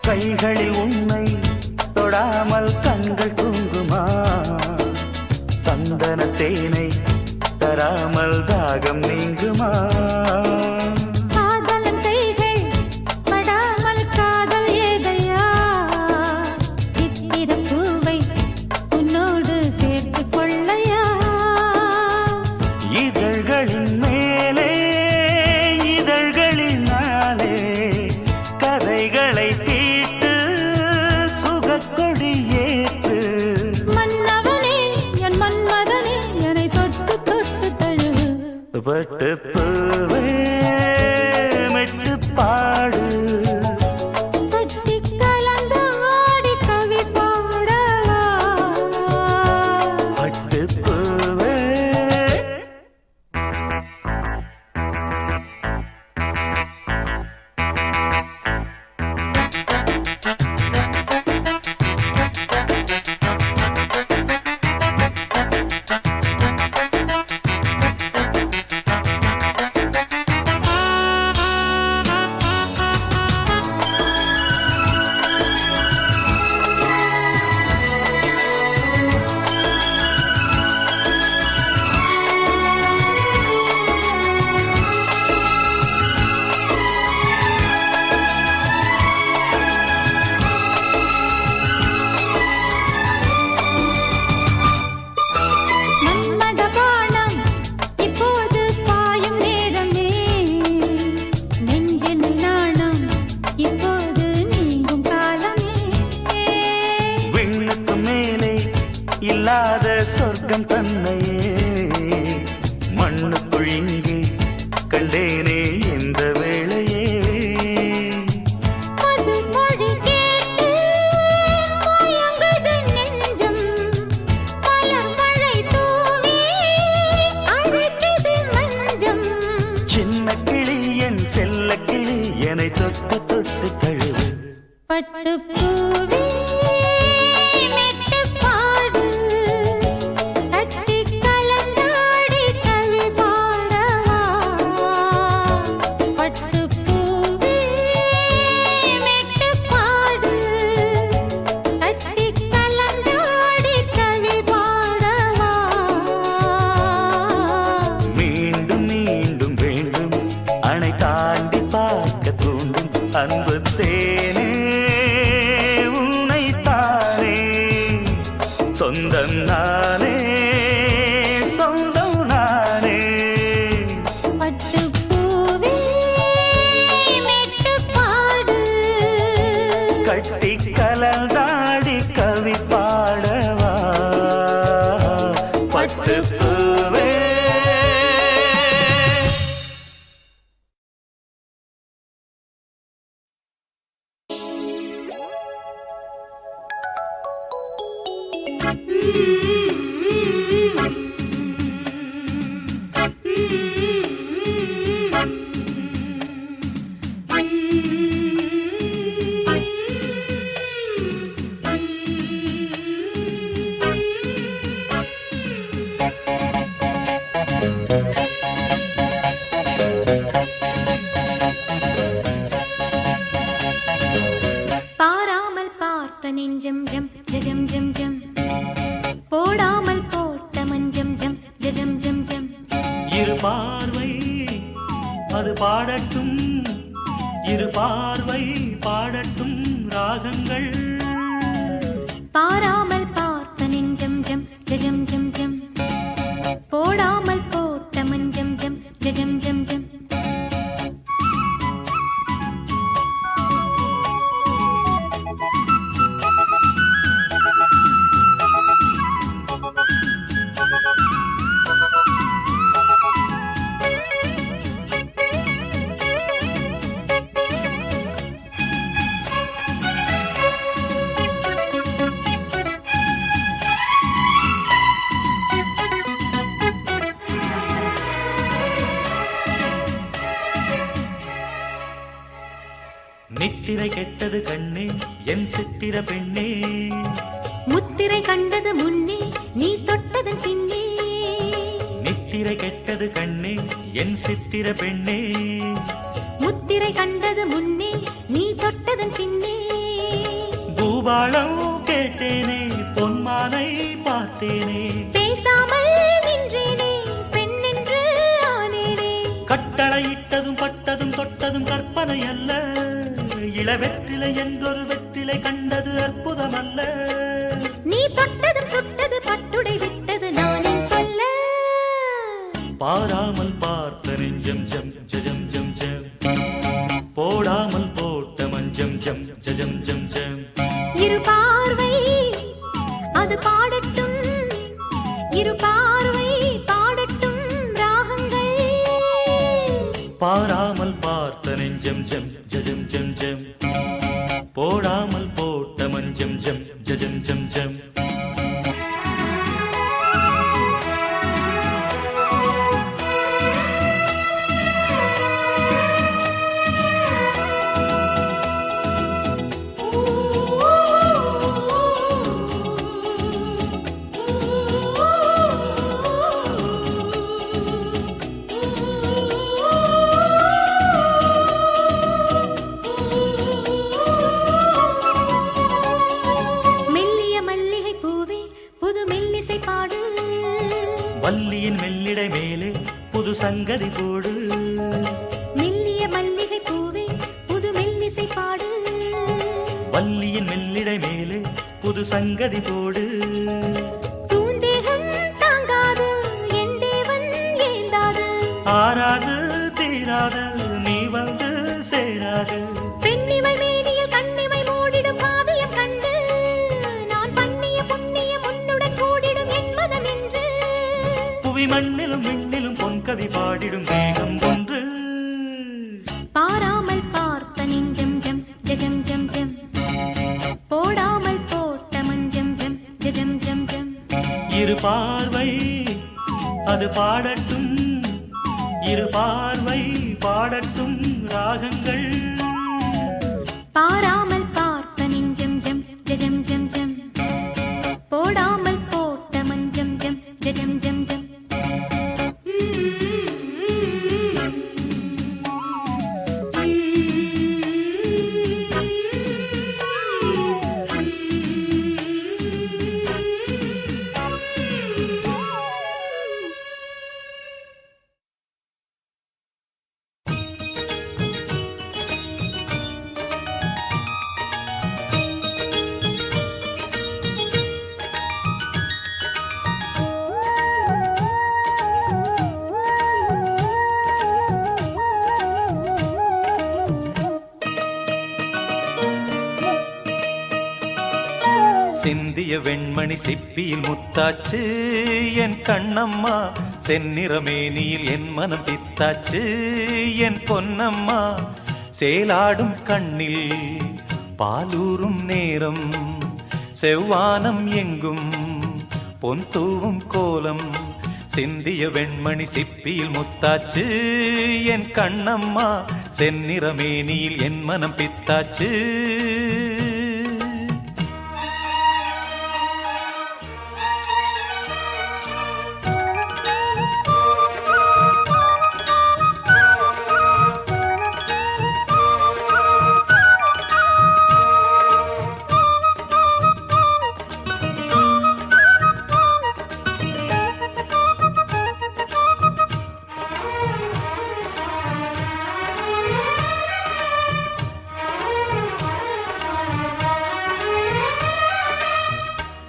கைகளில் உன்னை தொடாமல் கண்கள் தூங்குமா சந்தன தேனை தராமல் தாகம் நீங்குமா காதலன் கைகள் படாமல் காதல் ஏதையா சித்திர பூவை உன்னோடு சேர்த்து கொள்ளையா இதழ்களின் மேலே இதழ்களினாலே கதைகளை தீட்டு சுகக்கொடி ஏற்று மன்னவனே என் மன்மதனே என்னை தொட்டு தொட்டு தழுவு பட்டு பூவே மெட்டு பாடு கட்டி கலந்து ஆடி கவி பாடவா பட்டு பூவே மன்மத பானம் இப்போது பாயும் நேரமே நெஞ்சின் நாணம் இப்போது நீங்கும் காலமே விண்ணுக்கு மேலே இல்லாத சொர்க்கம் தன்னையே மண்ணுக்குள் இங்கே கண்டேனே இந்த வேளையே அது மொழி கேட்டு மயங்குது நெஞ்சம் மலர் மழை தூவி அழைக்குது மஞ்சம் சின்ன கிளி என் செல்ல கிளி என்னை தொட்டு தொட்டு தழுவு பட்டு பூவே மெட்டு பாடு கட்டி கலந்தாடி கவி பாடவா பட்டு பூவே மெட்டு பாடு கட்டி கலந்தாடி கவி பாடவா மீண்டும் மீண்டும் வேண்டும் அணை தாண்டி பார்க்க தூண்டும் அன்பு தேனே உன்னை தானே சொந்தம் நானே சொந்தம் நானே பட்டு பூவே மெட்டு பாடு கட்டி கலந்தாடி கவி பாடவா பட்டு பூவே பாராமல் பார்த்த நெஞ்சம் ஜம் ஜம் ஜம் ஜம் போடாமல் போட்ட மஞ்சம் ஜம் ஜம் ஜம் ஜம் இரு பார்வை அது பாடட்டும் இரு பார்வை பாடட்டும் ராகங்கள் பாராமல் பார்த்த நெஞ்சம் ஜம் ஜம் ஜம் ஜம் போடாமல் போட்ட மஞ்சம் ஜம் ஜம் ஜம் ஜம் நித்திரை கெட்டது கண்ணே என் சித்திர பெண்ணே முத்திரை கண்டது முன்னே நீ தொட்டதன் பின்னே நித்திரை கெட்டது கண்ணே என் சித்திர பெண்ணே முத்திரை கண்டது முன்னே நீ தொட்டதன் பின்னே பூபாளம் கேட்டேனே பொன்மானை பார்த்தேனே பேசாமல் நின்றேனே பெண்ணென்று ஆனேனே கட்டளையிட்டதும் பட்டதும் தொட்டதும் கற்பனை அல்ல இளவெற்றிலை என்றொரு வெற்றிலை கண்டது அற்புதம் அல்ல நீ தொட்டதும் சுட்டது பட்டுடை விட்டது நானே சொல்ல பாராமல் பார்த்த நெஞ்சம் ஜம் ஜம் ஜம் ஜம் போடாமல் போட்ட மஞ்சம் ஜம் ஜம் ஜம் ஜம் இரு பார்வை அது பாடட்டும் இரு பார்வை பாடட்டும் ராகங்கள் பாராமல் பார்த்த நெஞ்சம் ஜம் ஜம் ஜம் ஜம் போடாமல் போட்ட மஞ்சம் ஜம் ஜம் ஜம் ஜம் வள்ளியின் மெல்லிடை மேலே புது சங்கதி போடு மெல்லிய மல்லிகை பூவே புது மெல்லிசை பாடு வள்ளியின் மெல்லிடை மேலே புது சங்கதி போடு தூந்தேகம் தாங்காது என் தேவன் ஏந்தாது ஆறாது தீராது நீ வந்து சேராது பெண்ணிமை மேனியில் கண்ணிமை மூடிடும் காவியம் கண்டு நான் பண்ணிய புண்ணியம் உன்னுடன் கூடிடும் என் மதம் என்று புவி மண்ணிலும் விண்ணிலும் பொன்கவி பாடிடும் வேகம் ஒன்று பாராமல் பார்த்த நெஞ்சம் ஜம் ஜம் ஜம் ஜம் போடாமல் போட்ட மஞ்சம் ஜம் ஜம் ஜம் ஜம் இரு பார்வை அது பாடட்டும் இரு பார்வை பாடட்டும் ராகங்கள் பாராமல் பார்த்த நெஞ்சம் ஜம் ஜம் ஜம் ஜம் போடாமல் போட்ட மஞ்சம் ஜம் ஜம் ஜம் ஜம் சிந்திய வெண்மணி சிப்பியில் முத்தாச்சு என் கண்ணம்மா செந்நிறமேனியில் என் மனம் பித்தாச்சு என் பொன்னம்மா சேலாடும் கண்ணில் பாலூரும் நேரம் செவ்வானம் எங்கும் பொன் தூவும் கோலம் சிந்திய வெண்மணி சிப்பியில் முத்தாச்சு என் கண்ணம்மா செந்நிறமேனியில் என் மனம் பித்தாச்சு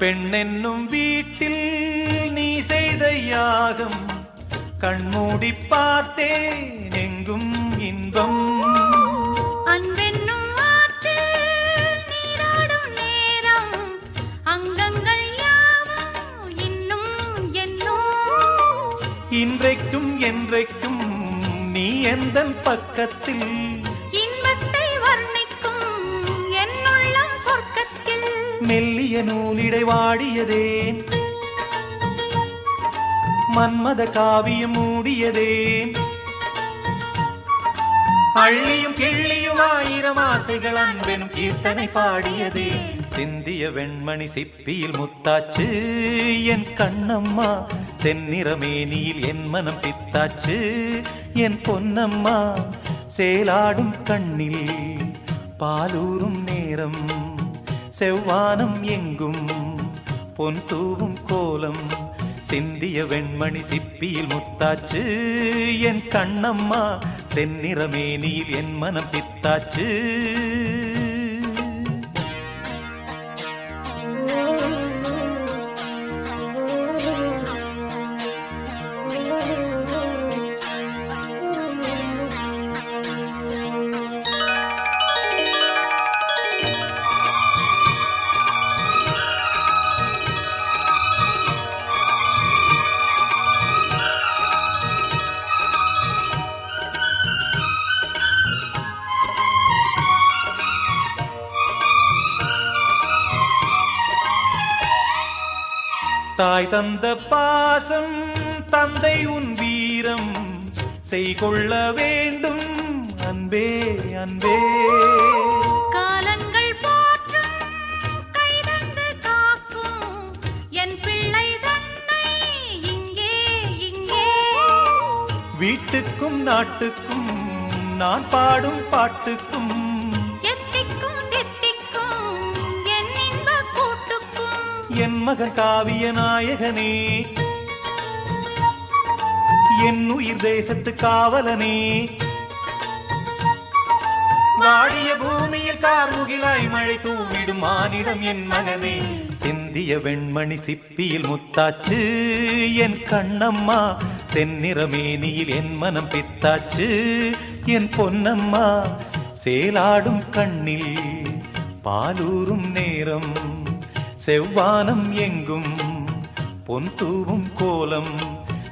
பெண்ணென்னும் வீட்டில் நீ செய்த யாகம் கண்மூடி பார்த்தேன் எங்கும் இன்பம் அன்பென்னும் ஆற்றில் நீராடும் நேரம் அங்கங்கள் யாவும் இன்னும் என்னும் இன்றைக்கும் என்றைக்கும் நீ எந்தன் பக்கத்தில் இன்பத்தை வர்ணிக்கும் என்னுள்ளம் சொர்க்கத்தில் மெல்லிய நூலிடை வாடியதேன் மன்மத காவியம் மூடியதேன் அள்ளியும் கிள்ளியும் ஆயிரம் ஆசைகள் அன்பெனும் கீர்த்தனை பாடியதே. சிந்திய வெண்மணி சிப்பியில் முத்தாச்சு என் கண்ணம்மா, செந்நிறமேனியில் என் மனம் பித்தாச்சு என் பொன்னம்மா. சேலாடும் கண்ணில் பாலூரும் நேரம், செவ்வானம் எங்கும் பொன் தூவும் கோலம். சிந்திய வெண்மணி சிப்பியில் முத்தாச்சு என் கண்ணம்மா, செந்நிறமேனியில் என் மனம் பித்தாச்சு. தாய் தந்த பாசம் தந்தை உன் வீரம் செய்கொள்ள வேண்டும் அன்பே அன்பே. காலங்கள் போற்றும் கைதந்து காக்கும் என் பிள்ளை தன்னை இங்கே இங்கே. வீட்டுக்கும் நாட்டுக்கும் நான் பாடும் பாட்டுக்கும் என் மகன் காவிய நாயகனே, என் உயிர் தேசத்து காவலனே. வாடிய பூமியில் கார்முகிலாய் மழை தூவிடும் மானிடம் என் மகனே. சிந்திய வெண்மணி சிப்பியில் முத்தாச்சு என் கண்ணம்மா, செந்நிறமேனியில் என் மனம் பித்தாச்சு என் பொன்னம்மா. சேலாடும் கண்ணில் பாலூரும் நேரம், செவ்வானம் எங்கும் பொன் தூவும் கோலம்.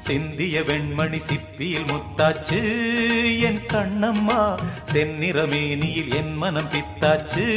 சிந்திய வெண்மணி சிப்பியில் முத்தாச்சு என் கண்ணம்மா, செந்நிறமேனியில் என் மனம் பித்தாச்சு.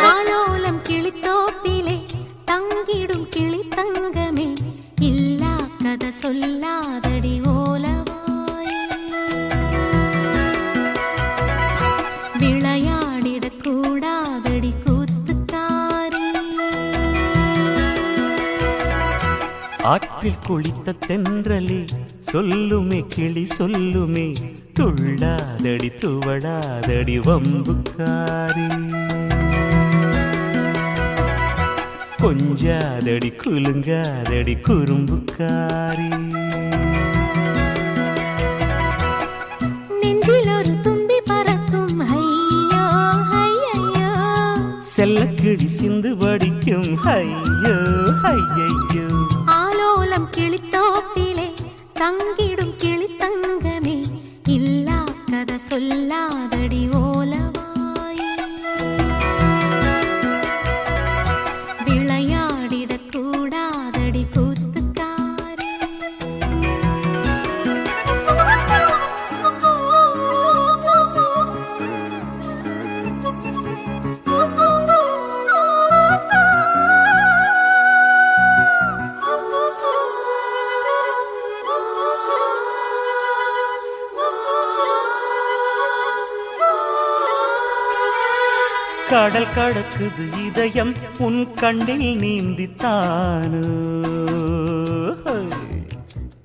ஆலோலம் கிளித்தோப்பிலே தங்கிடும் கிளி தங்கமே, இல்லா கதை சொல்லாதடி ஓலவாய். விளையாடிடக் கூடாதடி கூத்துக்காரி. ஆற்றில் குளித்த தென்றலே சொல்லுமே கிளி சொல்லுமே, துள்ளாதடி துவளாதடி வம்புக்காரி. கொஞ்சாதடி குலுங்காதடி குறும்புக்காரி. நெஞ்சில் ஒரு தும்பி பறக்கும் ஐயோ ஐயோ, செல்லக்கிளி சிந்து வடிக்கும் ஐயோ ஐயையோ. ஆலோலம் கிளித்தோப்பிலே தங்கிடும் கிளி தங்கமே, இல்லா கதை சொல்லாதடி ஓலவாய். விளையாடிடக் கூடாதடி கூத்துக்காரி. கடல் கடக்குது இதயம் உன் கண்ணில் நீந்தித்தானோ.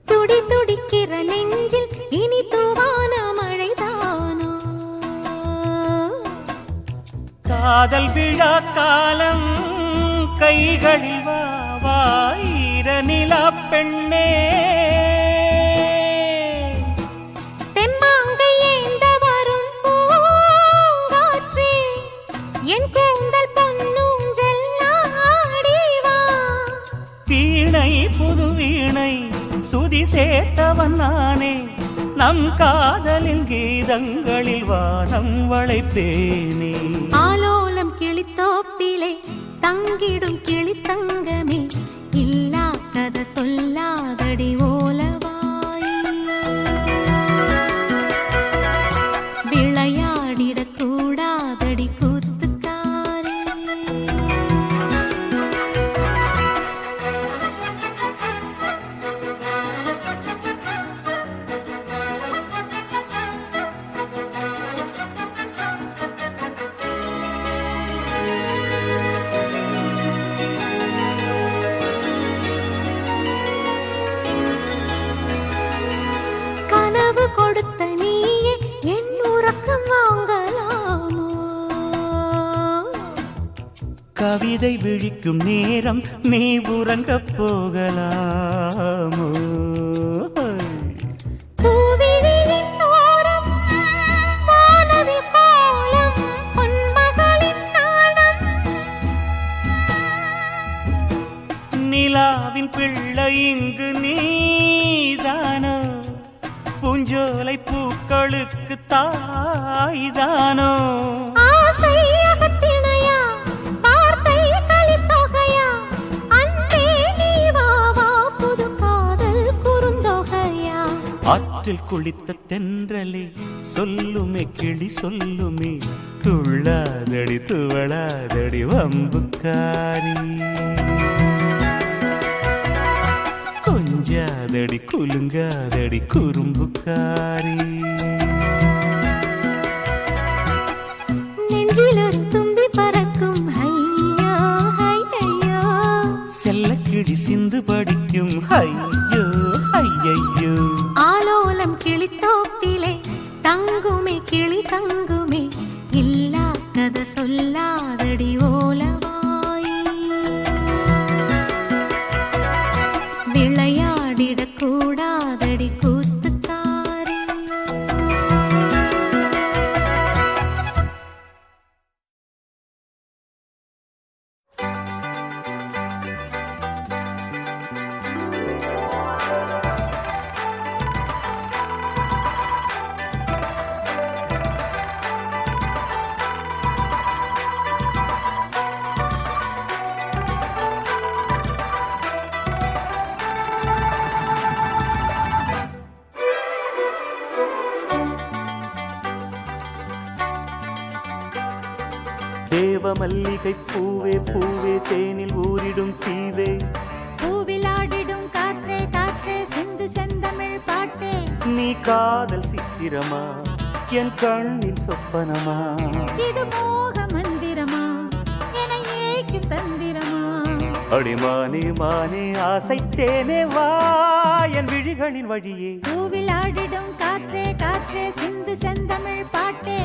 துடி துடிக்கிற நெஞ்சில் இனி தூவான மழைதானோ. காதல் விழா காலம் கைகளில் வாயிர நிலா பெண்ணே. என் கூந்தல் பொன்னூஞ்சல் ஆடிவா. வீணை புது வீணை சுதி சேர்த்தவன் நானே நம் காதலின் கீதங்களில் வானம் வளைப்பேனே ஆலோலம் கிளித்தோப்பிலே தங்கிடும் கிளித்தங்கமே இல்லா கதை சொல்லாதடி ஓலவாய் விளையாடிடக் கூடாதடி கூத்துக்காரி கனவு கொடுத்த நீயே என் உறக்கம் வாங்கலாமோ கவிதை விழிக்கும் நேரம் நீ உறங்கப் போகலாமோ பூவிழியின் ஓரம் வானவில் கோலம் பொன்மகளின் நாணம் நிலாவின் பிள்ளை இங்கு நீதானோ பூஞ்சோலை பூக்களுக்கு தாய்தானோ ஆசை அகத்திணையா வார்த்தை கலித்தொகையா அன்பே நீ வா வா புது காதல் குறுந்தொகையா ஆற்றில் குளித்த தென்றலே சொல்லுமே கிளி சொல்லுமே துள்ளாதடி துவளாதடி வம்புக்காரி கொஞ்சாதடி குலுங்காதடி குறும்புக்காரி நெஞ்சில் ஒரு தும்பி பறக்கும் ஐயோ ஐயோ செல்லக்கிளி சிந்து படிக்கும் ஐயோ ஐயையோ ஆலோலம் கிளித்தோப்பிலே தங்குமே கிளி தங்குமே இல்லா கதை சொல்லாதடி ஓலவாய் விளையாடிடக் கூடாதடி கூத்துக்காரி தேவ மல்லிகை பூவே பூவே தேனில் ஊரிடும் தீவே பூவிலாடிடும் காற்றே காற்றே சிந்து செந்தமிழ் பாட்டே நீ காதல் சித்திரமா என் கண்ணின் சொப்பனமா இது மோக மந்திரமா என ஏக்கும் தந்திரமா அடிமானே மானே ஆசைத்தேனே வா என் விழிகளின் வழியே பூவிலாடிடும் காற்றே காற்றே சிந்து செந்தமிழ் பாட்டே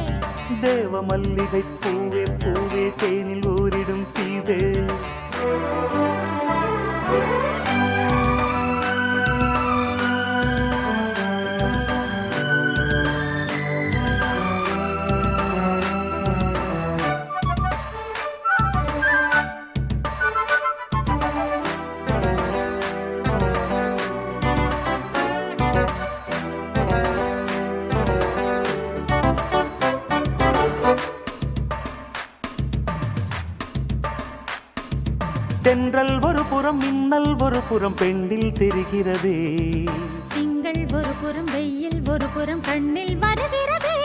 தேவ மல்லிகை பூவே பூவே தேனில் ஊரிடும் தீவே தென்றல் ஒரு புறம் மின்னல் ஒரு புறம் பெண்ணில் தெரிகிறதே திங்கள் ஒரு புறம் வெயில் ஒரு புறம் கண்ணில் வருகிறதே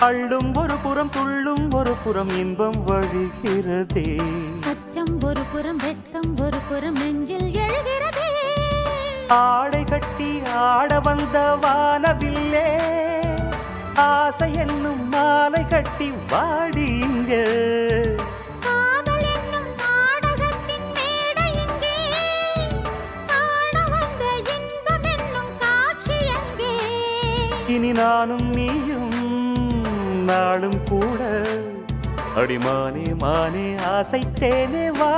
அள்ளும் ஒரு புறம் துள்ளும் ஒரு புறம் இன்பம் வழிகிறதே அச்சம் ஒரு புறம் வெட்கம் ஒரு புறம் நெஞ்சில் எழுகிறதே ஆடை கட்டி ஆட வந்த வானவில்லே ஆசை என்னும் மாலை கட்டி வாடி இங்க காதல் என்னும் நாடகத்தின் மேடை இங்கே காண வந்த இன்பம் என்னும் காட்சி எங்கே இனி நானும் நீயும் நாளும் கூட அடிமானே மானே ஆசைத்தேனே வா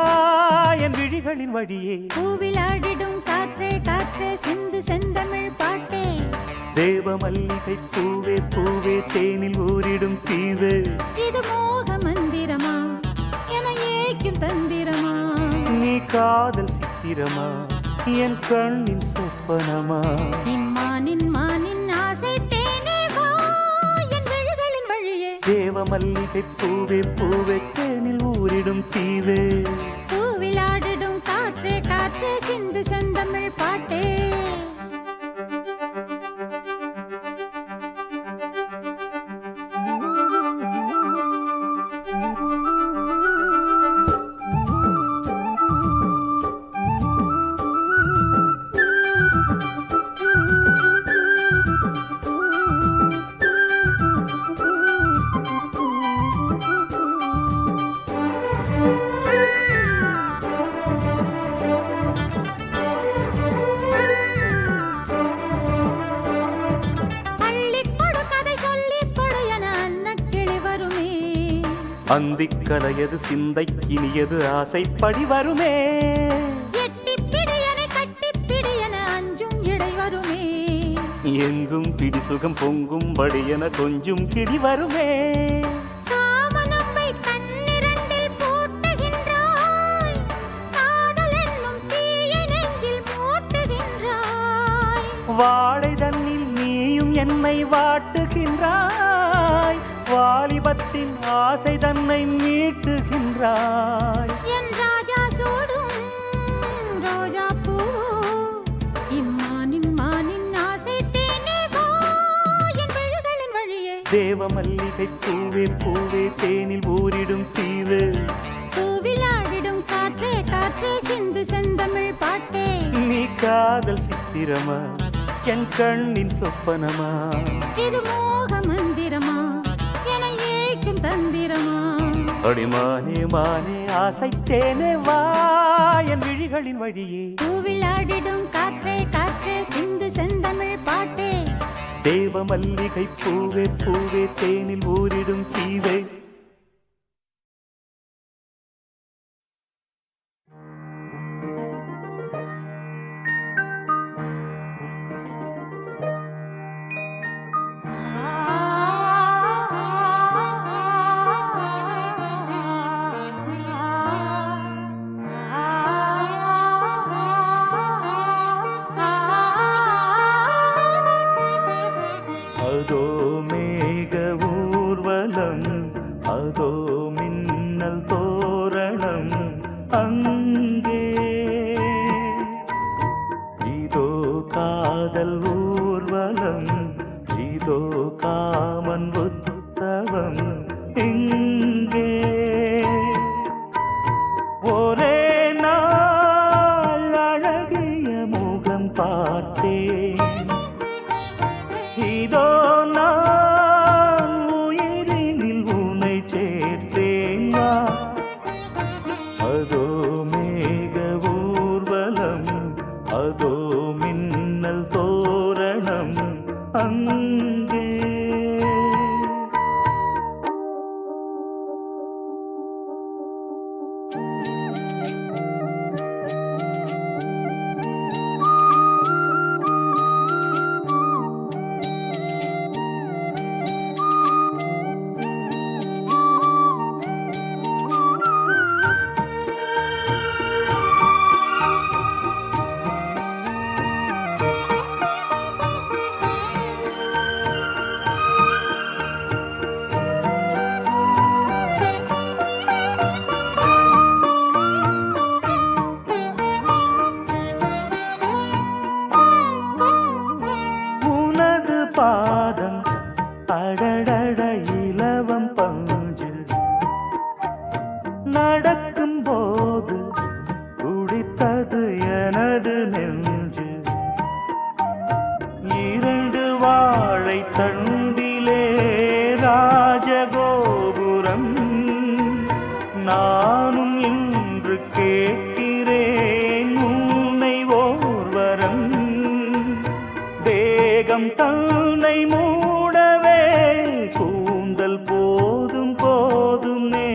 என் விழிகளின் வழியே பூவிலாடிடும் காற்றே காற்றே சிந்து செந்தமிழ் பாட்டே தேவ மல்லிகை பூவே பூவே தேனில் ஊரிடும் தீவு இது மோக மந்திரமா என ஏக்கும் தந்திரமா நீ காதல் சித்திரமா என் கண்ணின் சொப்பனமா இம்மானின் மானின் ஆசை தேனே வா என் விழிகளின் வழியே தேவ மல்லிகை பூவே பூவே தேனில் ஊரிடும் தீவே பூவிலாடிடும் காற்றே காற்றே சிந்து செந்தமிழ் பாட்டே அந்திக்கலையது சிந்தை இனியது ஆசைப்படி வருமே எட்டிப்பிடியனை கட்டிப்பிடியன அஞ்சும் இடை வருமே எங்கும் பிடி சுகம் பொங்கும் படியென கொஞ்சம் கிடி வருமே காமனம்பை கண்ணிரண்டில் பூட்டுகின்றாய் காதல் என்னும் தீயை நெஞ்சில் மூட்டுகின்றாய் வாழை தன்னில் நீயும் என்னை வாட்டுகின்றாய் வாலிபத்தின் ஆசை தன்னை மீட்டுகின்றாய் என் ராஜா சூடும் ரோஜா பூ இம்மானின் மானின் ஆசை தேனே வா என் விழிகளின் வழியே தேவ மல்லிகை பூவே பூவே தேனில் ஊரிடும் தீவு பூவிலாடிடும் காற்றே காற்றே சிந்து செந்தமிழ் பாட்டே நீ காதல் சித்திரமா என் கண்ணின் சொப்பனமா இது மோக மந்திரமா என ஏக்கும் தந்திரமா அடிமானே மானே ஆசை தேனே வா என் விழிகளின் வழியே பூவிலாடிடும் காற்றே காற்றே சிந்து செந்தமிழ் பாட்டே தேவ மல்லிகை பூவே பூவே தேனில் ஊரிடும் தீவே அதோ மேக ஊர்வலம் அதோ மின்னல் தோரணம் அங்கே இதோ காதல் ஊர்வலம் இதோ காமன் உற்சவம் இங்கே ஒரே நாள் அழகிய முகம் பார்த்தேன் இதோ நான் உயிரினில் உன்னை சேர்த்தேன் அதோ மேக ஊர்வலம் அதோ மின்னல் தோரணம் அங்கே பாதம் அடடட இலவம் பஞ்சு நடக்கும் போது குடித்தது எனது நெஞ்சு இரண்டு வாழை தண்டிலே ராஜகோபுரம் நானும் இன்று கேட்கிறேன் உன்னை ஓர்வரம் தேகம் தன்னை மூடவே கூந்தல் போதும் போதுமே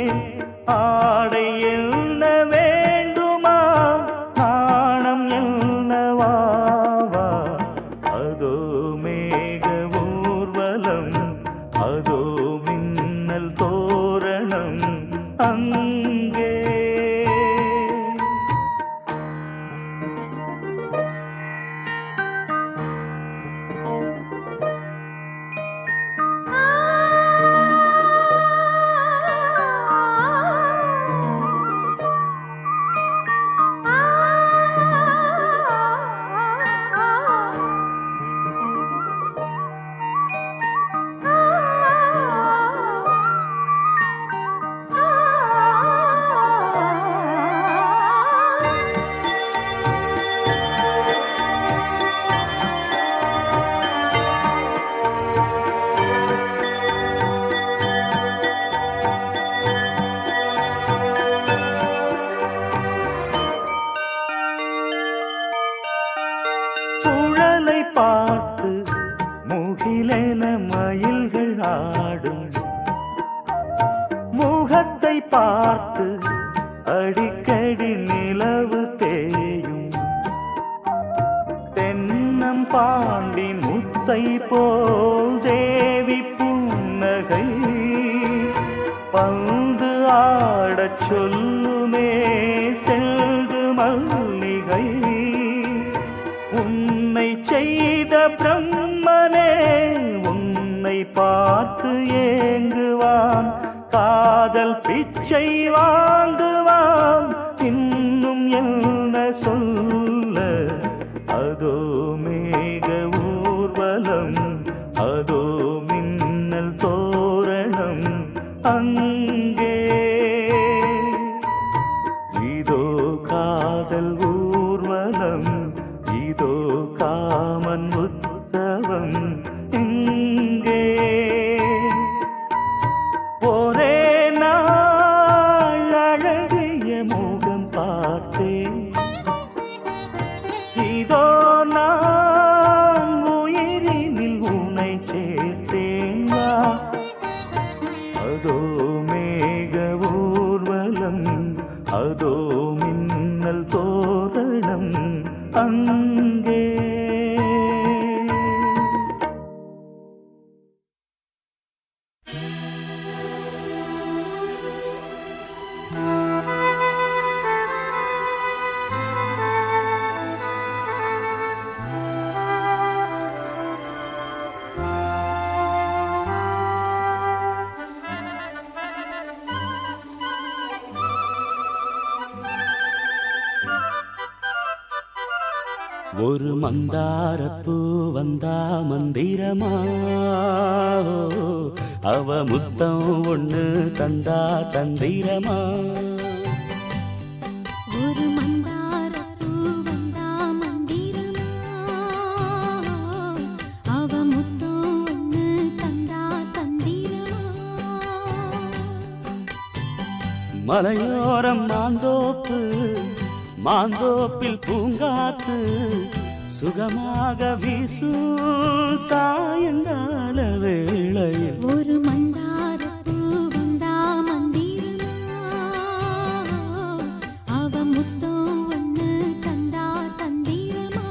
ஆடை என்ன வேண்டுமா நாணம் என்னவாவா அதோ மேக ஊர்வலம் அதோ மின்னல் தோரணம் அங்கே பார்த்து அடிக்கடி நிலவு தேயும் தென்னம் பாண்டி முத்தை போல் தேவி புன்னகை பந்து ஆடச் சொல்லுமே செல்து மல்லிகை உன்னை செய்த பிரம்மனே உன்னை பார்த்து ஏங்குவான் காதல் பிச்சை வாங்குவான் இன்னும் என்ன சொல்ல அதோ மேக ஊர்வலம் அதோ மின்னல் தோரணம் அங்கே இதோ காதல் ஊர்வலம் இதோ காமன் உற்சவம் இங்கே ஒரே நாள் அழகிய முகம் பார்த்தேன் இதோ நான் உயிரினில் உன்னை சேர்த்தேன் வா. அதோ மேக ஊர்வலம் அதோ மின்னல் தோரணம் அங்கே ஒரு மந்தாரப்பூ வந்தா மந்திரமா அவ முத்தம் ஒண்ணு தந்தா தந்திரமா ஒரு மந்தாரப்பூ வந்தா மந்திரமா அவ முத்தம் ஒண்ணு தந்தா தந்திரமா மலையோரம் மாந்தோப்பு மாந்தோப்பில் பூங்காத்து சுகமாக வீசும் சாயங்கால வேளையில் ஒரு மந்தாரப்பூ வந்தா மந்திரமா அவ முத்தம் ஒண்ணு தந்தா தந்திரமா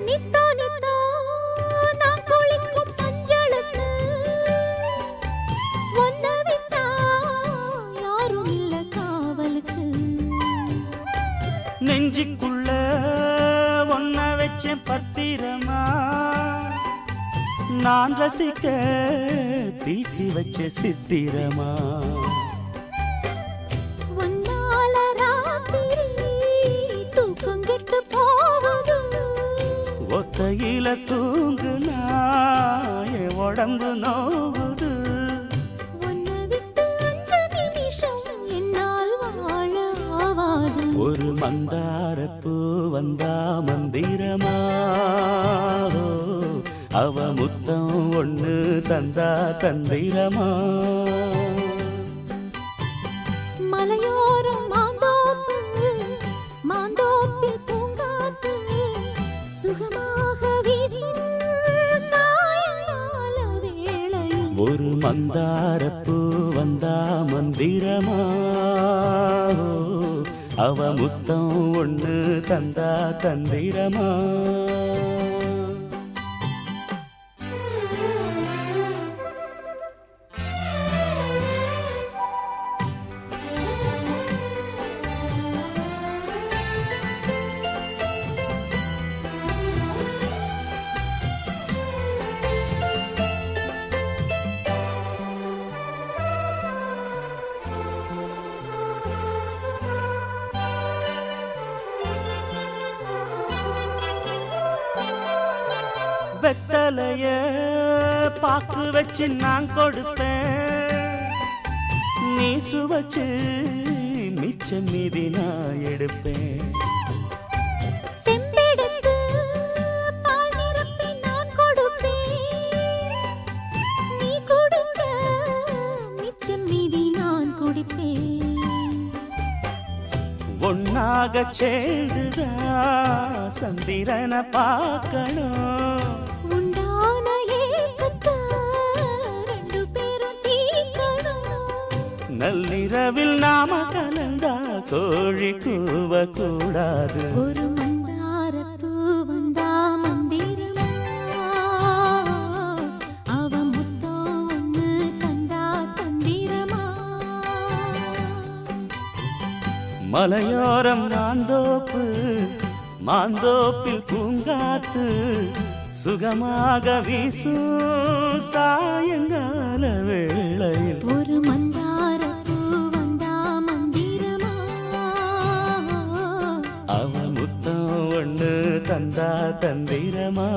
நித்தோ நித்தோ நான் குளிக்கும் மஞ்சளுக்கு ஒன்ன விட்டா யாரும் இல்ல காவலுக்கு நெஞ்சுக்குள்ள ஒன்ன வச்சேன் பத்திரமா நான் ரசிக்க தீட்டி வச்ச சித்திரமா ஒன்னால ராத்திரி தூக்கம் கெட்டு போவது ஒத்தையில தூங்குனா என் உடம்பு நோவுது ஒன்ன விட்டு 5 நிமிஷம் என்னால் வாழ ஆவாது ஒரு மந்தாரப்பூ வந்தா மந்திரமா அவ முத்தம் ஒண்ணு தந்தா தந்திரமா மலையோரம் மாந்தோப்பு மாந்தோப்பில் பூங்காத்து சுகமாக வீசும் சாயங்கால வேளையில் ஒரு மந்தாரப்பூ வந்தா மந்திரமா அவ முத்தம் ஒண்ணு தந்தா தந்திரமா வெத்தலைய பாக்கு வச்சு நான் கொடுப்பேன் நீ சுவச்சு மிச்ச மிச்சம் மீதி நான் எடுப்பேன். செம்பெடுத்து பால் நிரப்பி நான் கொடுப்பேன். நீ கொடுத்த மிச்சம் மீதி நான் குடிப்பேன். ஒன்னாக சேர்ந்துதான் சந்திரனை பார்க்கணும். உண்டான ஏக்கத்தை ரெண்டு பேரும் தீர்க்கணும். நள்ளிரவில் நாம கலந்தா கோழி கூவ கூடாது. ஒரு மந்தாரப்பூ வந்தா மந்திரமா, அவ முத்தம் ஒண்ணு தந்தா தந்திரமா. மலையோரம் மாந்தோப்பு, மாந்தோப்பில் பூங்காத்து சுகமாக வீசும் சாயங்கால வேளையில். ஒரு மந்தாரப்பூ வந்தா மந்திரமா, அவ முத்தம் ஒண்ணு தந்தா தந்திரமா.